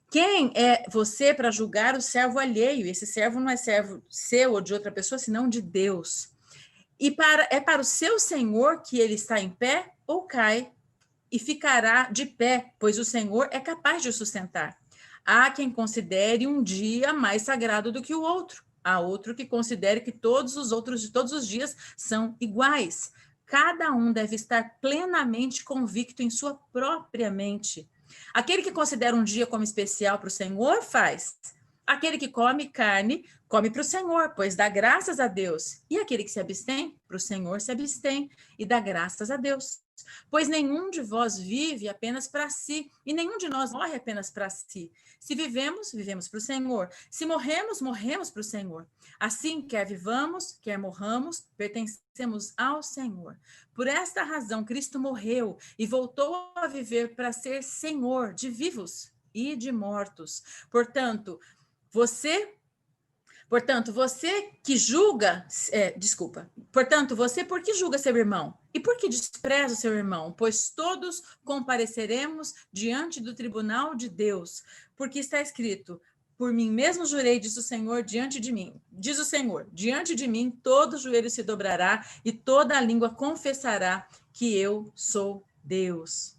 Quem é você para julgar o servo alheio? Esse servo não é servo seu ou de outra pessoa, senão de Deus. E é para o seu Senhor que ele está em pé ou cai, e ficará de pé, pois o Senhor é capaz de o sustentar. Há quem considere um dia mais sagrado do que o outro. Há outro que considere que todos os outros de todos os dias são iguais. Cada um deve estar plenamente convicto em sua própria mente. Aquele que considera um dia como especial para o Senhor, faz. Aquele que come carne, come para o Senhor, pois dá graças a Deus. E aquele que se abstém, para o Senhor se abstém e dá graças a Deus. Pois nenhum de vós vive apenas para si, e nenhum de nós morre apenas para si. Se vivemos, vivemos para o Senhor. Se morremos, morremos para o Senhor. Assim, quer vivamos, quer morramos, pertencemos ao Senhor. Por esta razão, Cristo morreu e voltou a viver para ser Senhor de vivos e de mortos. Portanto, você que julga, você por que julga seu irmão? E por que despreza o seu irmão? Pois todos compareceremos diante do tribunal de Deus, porque está escrito: por mim mesmo jurei, diz o Senhor, diante de mim todo joelho se dobrará e toda a língua confessará que eu sou Deus.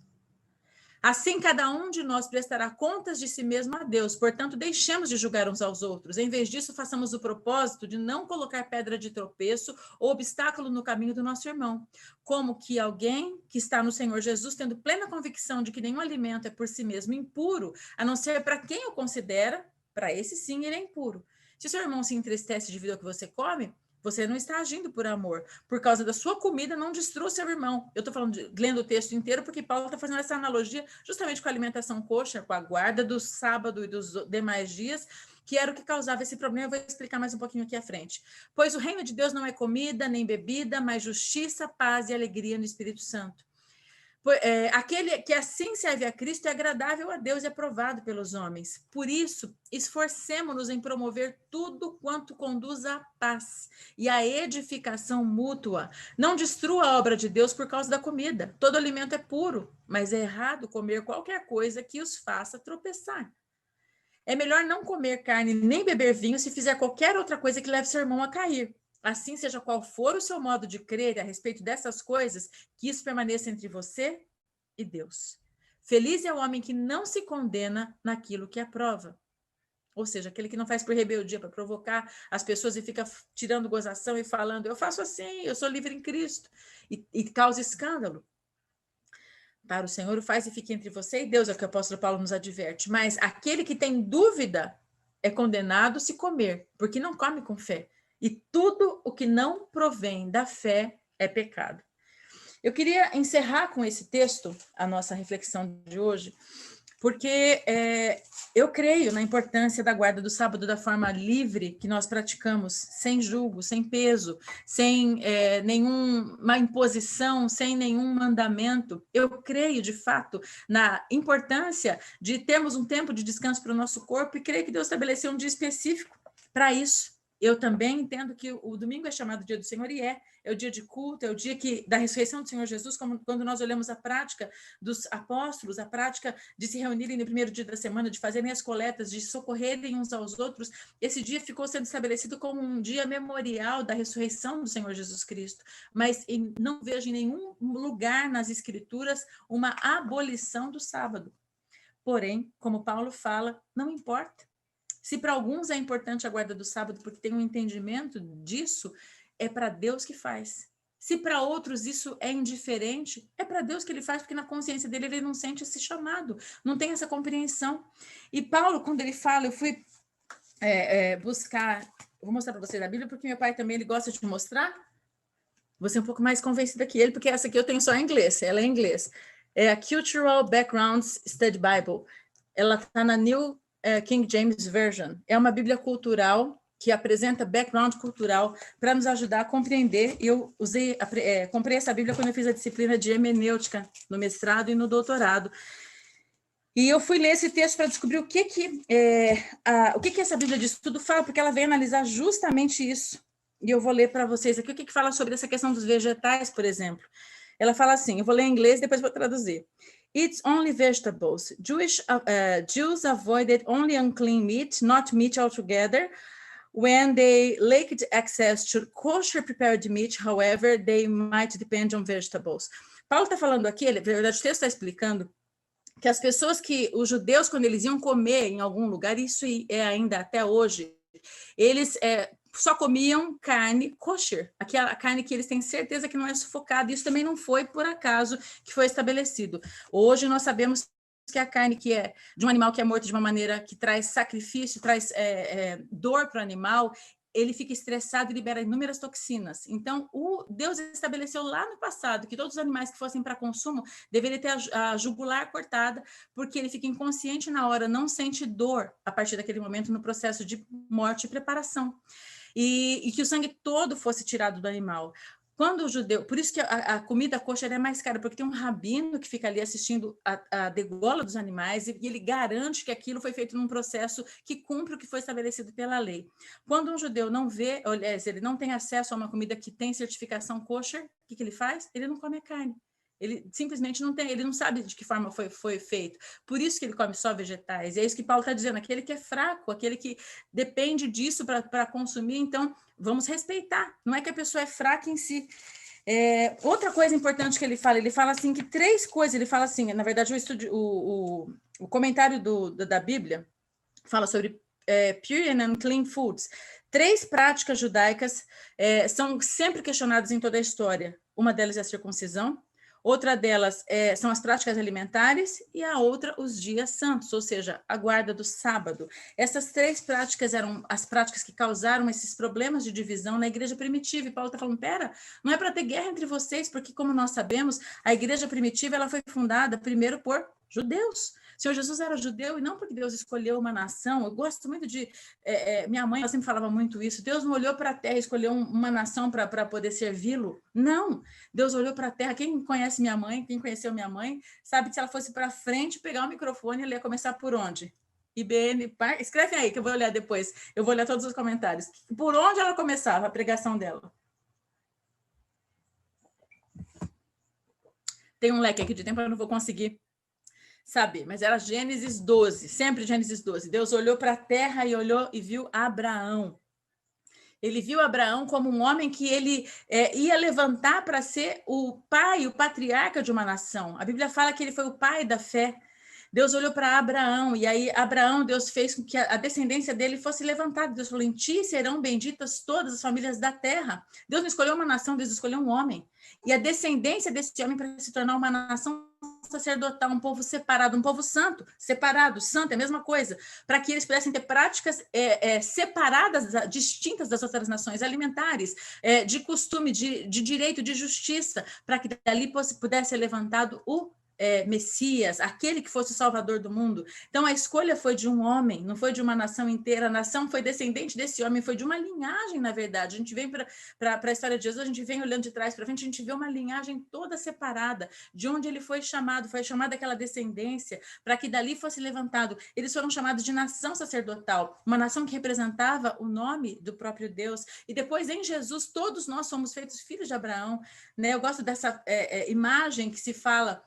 Assim, cada um de nós prestará contas de si mesmo a Deus. Portanto, deixemos de julgar uns aos outros. Em vez disso, façamos o propósito de não colocar pedra de tropeço ou obstáculo no caminho do nosso irmão. Como que alguém que está no Senhor Jesus, tendo plena convicção de que nenhum alimento é por si mesmo impuro, a não ser para quem o considera, para esse sim ele é impuro. Se seu irmão se entristece devido ao que você come, você não está agindo por amor. Por causa da sua comida, não destrua seu irmão. Eu estou lendo o texto inteiro porque Paulo está fazendo essa analogia justamente com a alimentação kosher, com a guarda do sábado e dos demais dias, que era o que causava esse problema. Eu vou explicar mais um pouquinho aqui à frente. Pois o reino de Deus não é comida nem bebida, mas justiça, paz e alegria no Espírito Santo. Aquele que assim serve a Cristo é agradável a Deus e aprovado pelos homens. Por isso, esforcemo-nos em promover tudo quanto conduz à paz e à edificação mútua. Não destrua a obra de Deus por causa da comida. Todo alimento é puro, mas é errado comer qualquer coisa que os faça tropeçar. É melhor não comer carne nem beber vinho se fizer qualquer outra coisa que leve seu irmão a cair. Assim, seja qual for o seu modo de crer a respeito dessas coisas, que isso permaneça entre você e Deus. Feliz é o homem que não se condena naquilo que aprova. Ou seja, aquele que não faz por rebeldia, para provocar as pessoas e fica tirando gozação e falando, eu faço assim, eu sou livre em Cristo, e causa escândalo. Para o Senhor o faz e fique entre você e Deus, é o que o apóstolo Paulo nos adverte. Mas aquele que tem dúvida é condenado se comer, porque não come com fé. E tudo o que não provém da fé é pecado. Eu queria encerrar com esse texto a nossa reflexão de hoje, porque eu creio na importância da guarda do sábado da forma livre que nós praticamos, sem julgo, sem peso, sem nenhuma imposição, sem nenhum mandamento. Eu creio, de fato, na importância de termos um tempo de descanso para o nosso corpo e creio que Deus estabeleceu um dia específico para isso. Eu também entendo que o domingo é chamado Dia do Senhor e é o dia de culto, é o dia da ressurreição do Senhor Jesus, como quando nós olhamos a prática dos apóstolos, a prática de se reunirem no primeiro dia da semana, de fazerem as coletas, de socorrerem uns aos outros. Esse dia ficou sendo estabelecido como um dia memorial da ressurreição do Senhor Jesus Cristo, mas não vejo em nenhum lugar nas Escrituras uma abolição do sábado. Porém, como Paulo fala, não importa. Se para alguns é importante a guarda do sábado porque tem um entendimento disso, é para Deus que faz. Se para outros isso é indiferente, é para Deus que ele faz, porque na consciência dele ele não sente esse chamado, não tem essa compreensão. E Paulo, quando ele fala, eu fui buscar, vou mostrar para vocês a Bíblia, porque meu pai também ele gosta de mostrar. Vou ser um pouco mais convencida que ele, porque essa aqui eu tenho só em inglês, ela é em inglês. É a Cultural Backgrounds Study Bible. Ela está na New King James Version. É uma Bíblia cultural que apresenta background cultural para nos ajudar a compreender. Eu comprei essa Bíblia quando eu fiz a disciplina de hermenêutica no mestrado e no doutorado. E eu fui ler esse texto para descobrir o que essa Bíblia de estudo fala, porque ela vem analisar justamente isso. E eu vou ler para vocês aqui o que fala sobre essa questão dos vegetais, por exemplo. Ela fala assim, eu vou ler em inglês, depois vou traduzir. It's only vegetables. Jews avoided only unclean meat, not meat altogether. When they lacked access to kosher prepared meat, however, they might depend on vegetables. Paulo está falando aqui, na verdade o texto está explicando que as pessoas os judeus, quando eles iam comer em algum lugar, isso é ainda até hoje, eles só comiam carne kosher, aquela carne que eles têm certeza que não é sufocada. Isso também não foi por acaso que foi estabelecido. Hoje nós sabemos que a carne que é de um animal que é morto de uma maneira que traz sacrifício, traz dor para o animal, ele fica estressado e libera inúmeras toxinas. Então, Deus estabeleceu lá no passado que todos os animais que fossem para consumo deveriam ter a jugular cortada, porque ele fica inconsciente na hora, não sente dor a partir daquele momento no processo de morte e preparação. E que o sangue todo fosse tirado do animal. Quando o judeu, por isso que a comida kosher é mais cara, porque tem um rabino que fica ali assistindo a degola dos animais e ele garante que aquilo foi feito num processo que cumpre o que foi estabelecido pela lei. Quando um judeu não vê, aliás, ele não tem acesso a uma comida que tem certificação kosher, o que ele faz? Ele não come a carne. Ele simplesmente não tem, ele não sabe de que forma foi feito. Por isso que ele come só vegetais. E é isso que Paulo está dizendo, aquele que é fraco, aquele que depende disso para consumir, então vamos respeitar. Não é que a pessoa é fraca em si. Outra coisa importante que ele fala assim que 3 coisas, ele fala assim, na verdade o comentário da Bíblia fala sobre pure and unclean foods. 3 práticas judaicas são sempre questionadas em toda a história. Uma delas é a circuncisão, outra delas são as práticas alimentares e a outra os dias santos, ou seja, a guarda do sábado. Essas 3 práticas eram as práticas que causaram esses problemas de divisão na igreja primitiva. E Paulo está falando, não é para ter guerra entre vocês, porque como nós sabemos, a igreja primitiva ela foi fundada primeiro por judeus. O Senhor Jesus era judeu e não porque Deus escolheu uma nação. Eu gosto muito de... minha mãe ela sempre falava muito isso. Deus não olhou para a terra e escolheu uma nação para poder servi-lo. Não. Deus olhou para a terra. Quem conhece minha mãe, quem conheceu minha mãe, sabe que se ela fosse para frente, pegar o microfone, ela ia começar por onde? IBN, escreve aí que eu vou olhar depois. Eu vou olhar todos os comentários. Por onde ela começava a pregação dela? Tem um leque aqui de tempo, eu não vou conseguir saber, mas era Gênesis 12, sempre Gênesis 12. Deus olhou para a terra e olhou e viu Abraão. Ele viu Abraão como um homem que ele ia levantar para ser o pai, o patriarca de uma nação. A Bíblia fala que ele foi o pai da fé. Deus olhou para Abraão, e aí Abraão, Deus fez com que a descendência dele fosse levantada. Deus falou, em ti serão benditas todas as famílias da terra. Deus não escolheu uma nação, Deus escolheu um homem. E a descendência desse homem para se tornar uma nação sacerdotal, um povo separado, um povo santo, separado, santo, é a mesma coisa, para que eles pudessem ter práticas separadas, distintas das outras nações, alimentares, de costume, de direito, de justiça, para que dali pudesse ser levantado o Messias, aquele que fosse o Salvador do mundo. Então a escolha foi de um homem, não foi de uma nação inteira. A nação foi descendente desse homem, foi de uma linhagem, na verdade. A gente vem para a história de Jesus, a gente vem olhando de trás para frente, a gente vê uma linhagem toda separada, de onde ele foi chamada aquela descendência, para que dali fosse levantado. Eles foram chamados de nação sacerdotal, uma nação que representava o nome do próprio Deus. E depois, em Jesus, todos nós somos feitos filhos de Abraão, né? Eu gosto dessa imagem que se fala.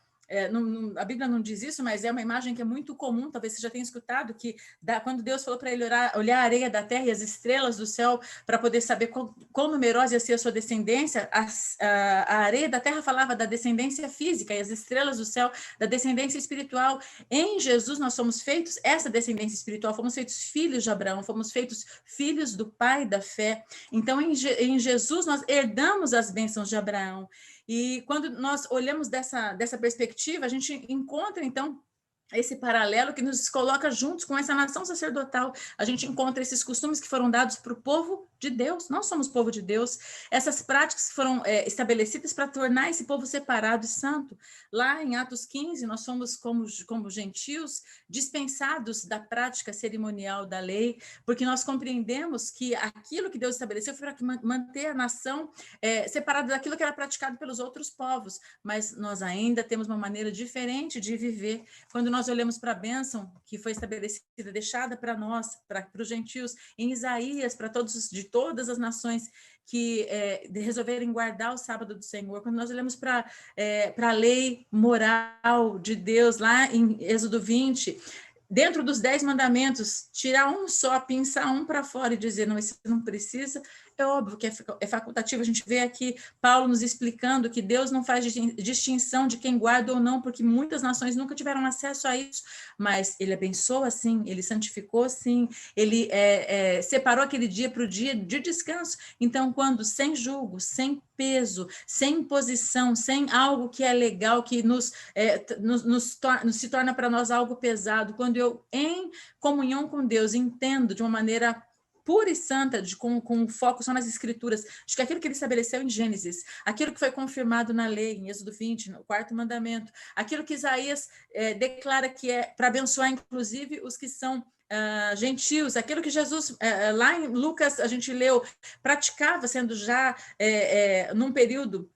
A Bíblia não diz isso, mas é uma imagem que é muito comum, talvez você já tenha escutado, que quando Deus falou para ele olhar a areia da terra e as estrelas do céu para poder saber quão numerosa ia ser a sua descendência, a areia da terra falava da descendência física e as estrelas do céu da descendência espiritual. Em Jesus nós somos feitos essa descendência espiritual, fomos feitos filhos de Abraão, fomos feitos filhos do pai da fé. Então em Jesus nós herdamos as bênçãos de Abraão. E quando nós olhamos dessa perspectiva, a gente encontra, então, esse paralelo que nos coloca juntos com essa nação sacerdotal. A gente encontra esses costumes que foram dados para o povo de Deus. Nós somos povo de Deus. Essas práticas foram estabelecidas para tornar esse povo separado e santo. Lá em Atos 15, nós somos, como gentios, dispensados da prática cerimonial da lei, porque nós compreendemos que aquilo que Deus estabeleceu foi para manter a nação separada daquilo que era praticado pelos outros povos. Mas nós ainda temos uma maneira diferente de viver. Quando nós olhamos para a bênção que foi estabelecida, deixada para nós, para os gentios, em Isaías, para de todas as nações que resolverem guardar o sábado do Senhor, quando nós olhamos para a lei moral de Deus, lá em Êxodo 20, dentro dos 10 mandamentos, tirar um só, pinçar um para fora e dizer, não, esse não precisa, é óbvio que é facultativo. A gente vê aqui Paulo nos explicando que Deus não faz distinção de quem guarda ou não, porque muitas nações nunca tiveram acesso a isso, mas ele abençoa sim, ele santificou sim, ele separou aquele dia para o dia de descanso. Então, quando sem julgo, sem peso, sem imposição, sem algo que é legal, que se torna para nós algo pesado, quando eu, em comunhão com Deus, entendo de uma maneira pura e santa, com foco só nas escrituras, de que aquilo que ele estabeleceu em Gênesis, aquilo que foi confirmado na lei, em Êxodo 20, no 4º mandamento, aquilo que Isaías declara que é para abençoar, inclusive, os que são gentios, aquilo que Jesus, lá em Lucas, a gente leu, praticava, sendo já num período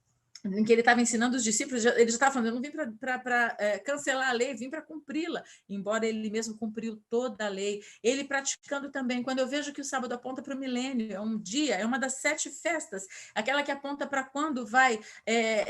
em que ele estava ensinando os discípulos, ele já estava falando, eu não vim para cancelar a lei, vim para cumpri-la, embora ele mesmo cumpriu toda a lei. Ele praticando também, quando eu vejo que o sábado aponta para o milênio, é um dia, é uma das 7 festas, aquela que aponta para quando vai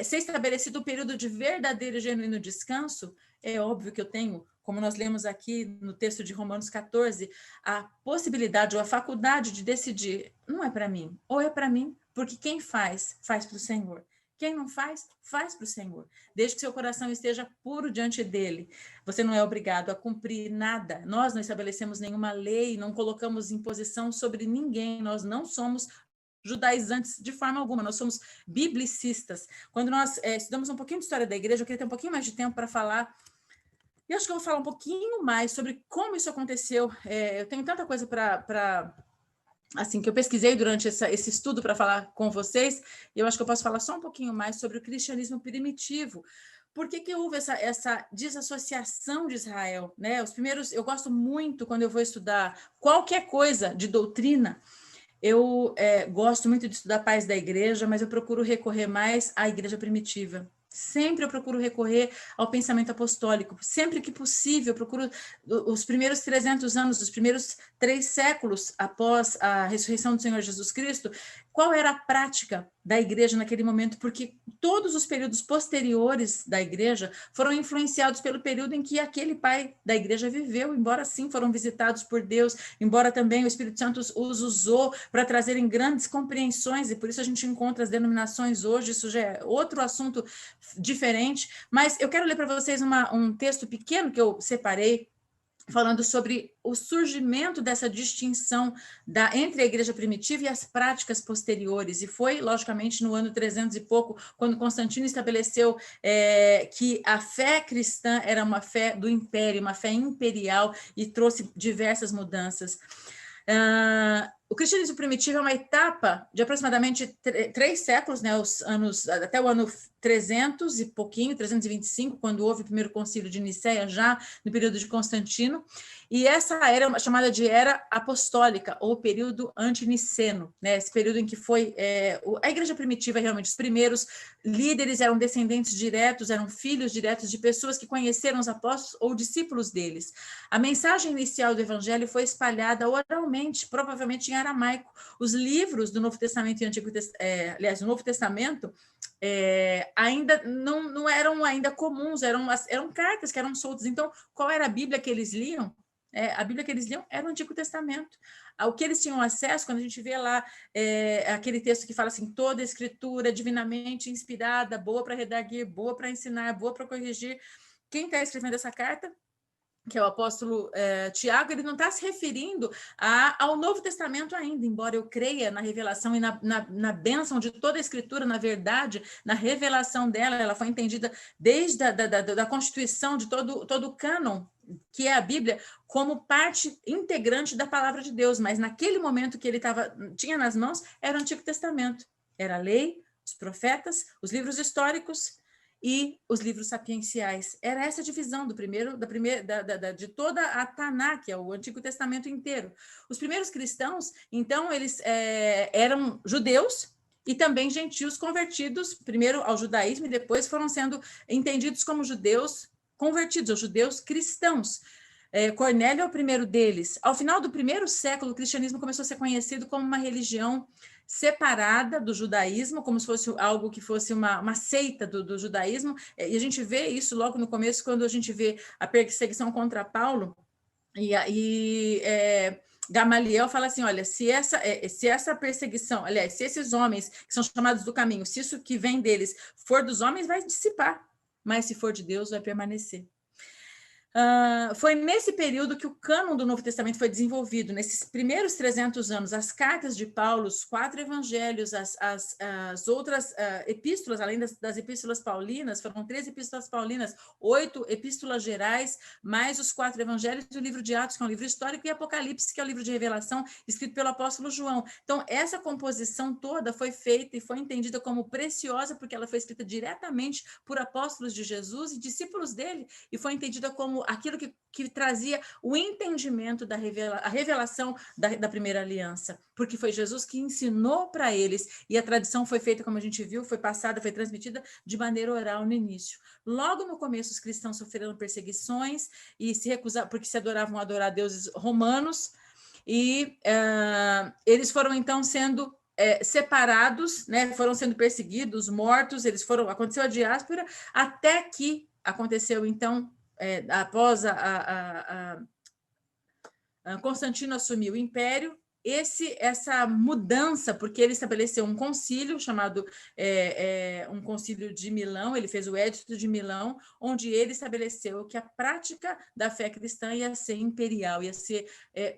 ser estabelecido o período de verdadeiro e genuíno descanso. É óbvio que eu tenho, como nós lemos aqui no texto de Romanos 14, a possibilidade ou a faculdade de decidir, não é para mim, ou é para mim, porque quem faz para o Senhor. Quem não faz, faz para o Senhor, desde que seu coração esteja puro diante dele. Você não é obrigado a cumprir nada. Nós não estabelecemos nenhuma lei, não colocamos imposição sobre ninguém, nós não somos judaizantes de forma alguma, nós somos biblicistas. Quando nós estudamos um pouquinho de história da igreja, eu queria ter um pouquinho mais de tempo para falar, e acho que eu vou falar um pouquinho mais sobre como isso aconteceu. Eu tenho tanta coisa para assim, que eu pesquisei durante esse estudo para falar com vocês, e eu acho que eu posso falar só um pouquinho mais sobre o cristianismo primitivo. Por que houve essa desassociação de Israel, né? Os primeiros, eu gosto muito quando eu vou estudar qualquer coisa de doutrina, eu gosto muito de estudar pais da igreja, mas eu procuro recorrer mais à igreja primitiva. Sempre eu procuro recorrer ao pensamento apostólico. Sempre que possível, eu procuro os primeiros 300 anos, os primeiros 3 séculos após a ressurreição do Senhor Jesus Cristo, qual era a prática da igreja naquele momento, porque todos os períodos posteriores da igreja foram influenciados pelo período em que aquele pai da igreja viveu, embora sim foram visitados por Deus, embora também o Espírito Santo os usou para trazerem grandes compreensões, e por isso a gente encontra as denominações hoje, isso já é outro assunto diferente, mas eu quero ler para vocês um texto pequeno que eu separei, falando sobre o surgimento dessa distinção entre a igreja primitiva e as práticas posteriores, e foi, logicamente, no ano 300 e pouco, quando Constantino estabeleceu que a fé cristã era uma fé do império, uma fé imperial, e trouxe diversas mudanças. O cristianismo primitivo é uma etapa de aproximadamente 3 séculos, né, até o ano 300 e pouquinho, 325, quando houve o primeiro concílio de Nicéia, já no período de Constantino, e essa era chamada de era apostólica, ou período antiniceno, né, esse período em que foi a igreja primitiva, realmente, os primeiros líderes eram descendentes diretos, eram filhos diretos de pessoas que conheceram os apóstolos ou discípulos deles. A mensagem inicial do evangelho foi espalhada oralmente, provavelmente em aramaico. Os livros do Novo Testamento e Antigo Testamento, aliás, o Novo Testamento, ainda não eram ainda comuns, eram cartas que eram soltas. Então, qual era a Bíblia que eles liam? A Bíblia que eles liam era o Antigo Testamento. O que eles tinham acesso, quando a gente vê lá aquele texto que fala assim, toda a escritura divinamente inspirada, boa para redarguir, boa para ensinar, boa para corrigir. Quem está escrevendo essa carta? Que é o apóstolo Tiago, ele não está se referindo ao Novo Testamento ainda, embora eu creia na revelação e na bênção de toda a Escritura, na verdade, na revelação dela, ela foi entendida desde da constituição de todo o cânon, que é a Bíblia, como parte integrante da palavra de Deus, mas naquele momento que ele tinha nas mãos, era o Antigo Testamento, era a lei, os profetas, os livros históricos, e os livros sapienciais. Era essa divisão de toda a Taná, que é o Antigo Testamento inteiro. Os primeiros cristãos, então, eles eram judeus e também gentios convertidos, primeiro ao judaísmo, e depois foram sendo entendidos como judeus convertidos, ou judeus cristãos. Cornélio é o primeiro deles. Ao final do primeiro século, o cristianismo começou a ser conhecido como uma religião separada do judaísmo, como se fosse algo que fosse uma seita do judaísmo, e a gente vê isso logo no começo, quando a gente vê a perseguição contra Paulo, e Gamaliel fala assim, olha, se essa perseguição, aliás, se esses homens que são chamados do caminho, se isso que vem deles for dos homens, vai dissipar, mas se for de Deus, vai permanecer. Foi nesse período que o cânon do Novo Testamento foi desenvolvido, nesses primeiros 300 anos, as cartas de Paulo, os 4 evangelhos, as outras epístolas, além das epístolas paulinas, foram 3 epístolas paulinas, 8 epístolas gerais, mais os 4 evangelhos, e o livro de Atos, que é um livro histórico, e Apocalipse, que é o livro de revelação, escrito pelo apóstolo João. Então, essa composição toda foi feita e foi entendida como preciosa, porque ela foi escrita diretamente por apóstolos de Jesus e discípulos dele, e foi entendida como aquilo que trazia o entendimento a revelação da primeira aliança, porque foi Jesus que ensinou para eles, e a tradição foi feita, como a gente viu, foi passada, foi transmitida de maneira oral no início. Logo no começo, os cristãos sofreram perseguições e se recusavam, porque se adoravam a adorar deuses romanos, e eles foram então sendo separados, né, foram sendo perseguidos, mortos, aconteceu a diáspora, até que aconteceu então, após Constantino assumir o império, essa mudança, porque ele estabeleceu um concílio chamado um concílio de Milão, ele fez o Edito de Milão, onde ele estabeleceu que a prática da fé cristã ia ser imperial, ia ser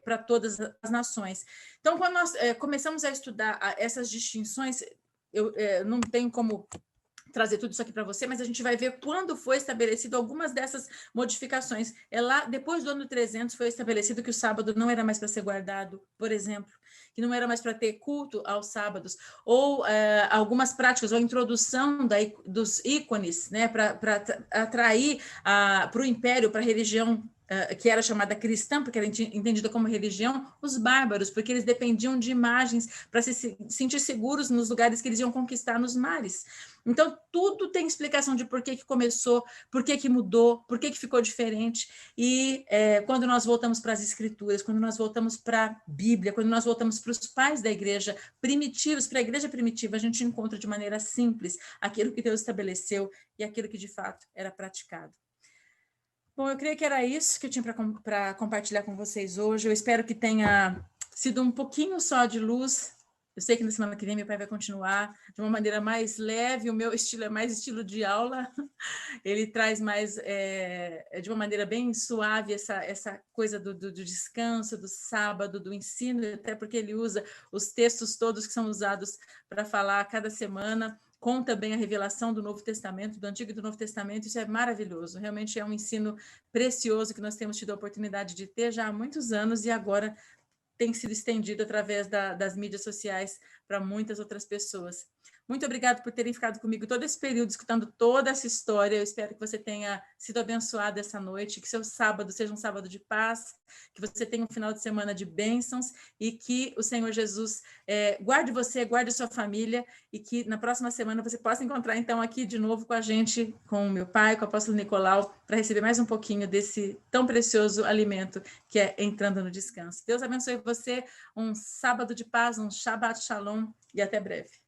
para todas as nações. Então, quando nós começamos a estudar essas distinções, eu não tenho como trazer tudo isso aqui para você, mas a gente vai ver quando foi estabelecido algumas dessas modificações. Lá, depois do ano 300, foi estabelecido que o sábado não era mais para ser guardado, por exemplo, que não era mais para ter culto aos sábados, ou algumas práticas, ou a introdução dos ícones, né, para atrair para o império, para a religião que era chamada cristã, porque era entendida como religião, os bárbaros, porque eles dependiam de imagens para se sentir seguros nos lugares que eles iam conquistar nos mares. Então, tudo tem explicação de por que começou, por que mudou, por que ficou diferente. E quando nós voltamos para as Escrituras, quando nós voltamos para a Bíblia, quando nós voltamos para os pais da igreja primitivos, para a igreja primitiva, a gente encontra de maneira simples aquilo que Deus estabeleceu e aquilo que de fato era praticado. Bom, eu creio que era isso que eu tinha para compartilhar com vocês hoje. Eu espero que tenha sido um pouquinho só de luz. Eu sei que na semana que vem meu pai vai continuar de uma maneira mais leve, o meu estilo é mais estilo de aula, ele traz mais, de uma maneira bem suave, essa coisa do descanso, do sábado, do ensino, até porque ele usa os textos todos que são usados para falar cada semana, com também a revelação do Novo Testamento, do Antigo e do Novo Testamento. Isso é maravilhoso, realmente é um ensino precioso que nós temos tido a oportunidade de ter já há muitos anos e agora tem sido estendido através das mídias sociais para muitas outras pessoas. Muito obrigada por terem ficado comigo todo esse período, escutando toda essa história. Eu espero que você tenha sido abençoado essa noite, que seu sábado seja um sábado de paz, que você tenha um final de semana de bênçãos e que o Senhor Jesus guarde você, guarde sua família e que na próxima semana você possa encontrar, então, aqui de novo com a gente, com o meu pai, com o apóstolo Nicolau, para receber mais um pouquinho desse tão precioso alimento que é entrando no descanso. Deus abençoe você, um sábado de paz, um Shabbat Shalom e até breve.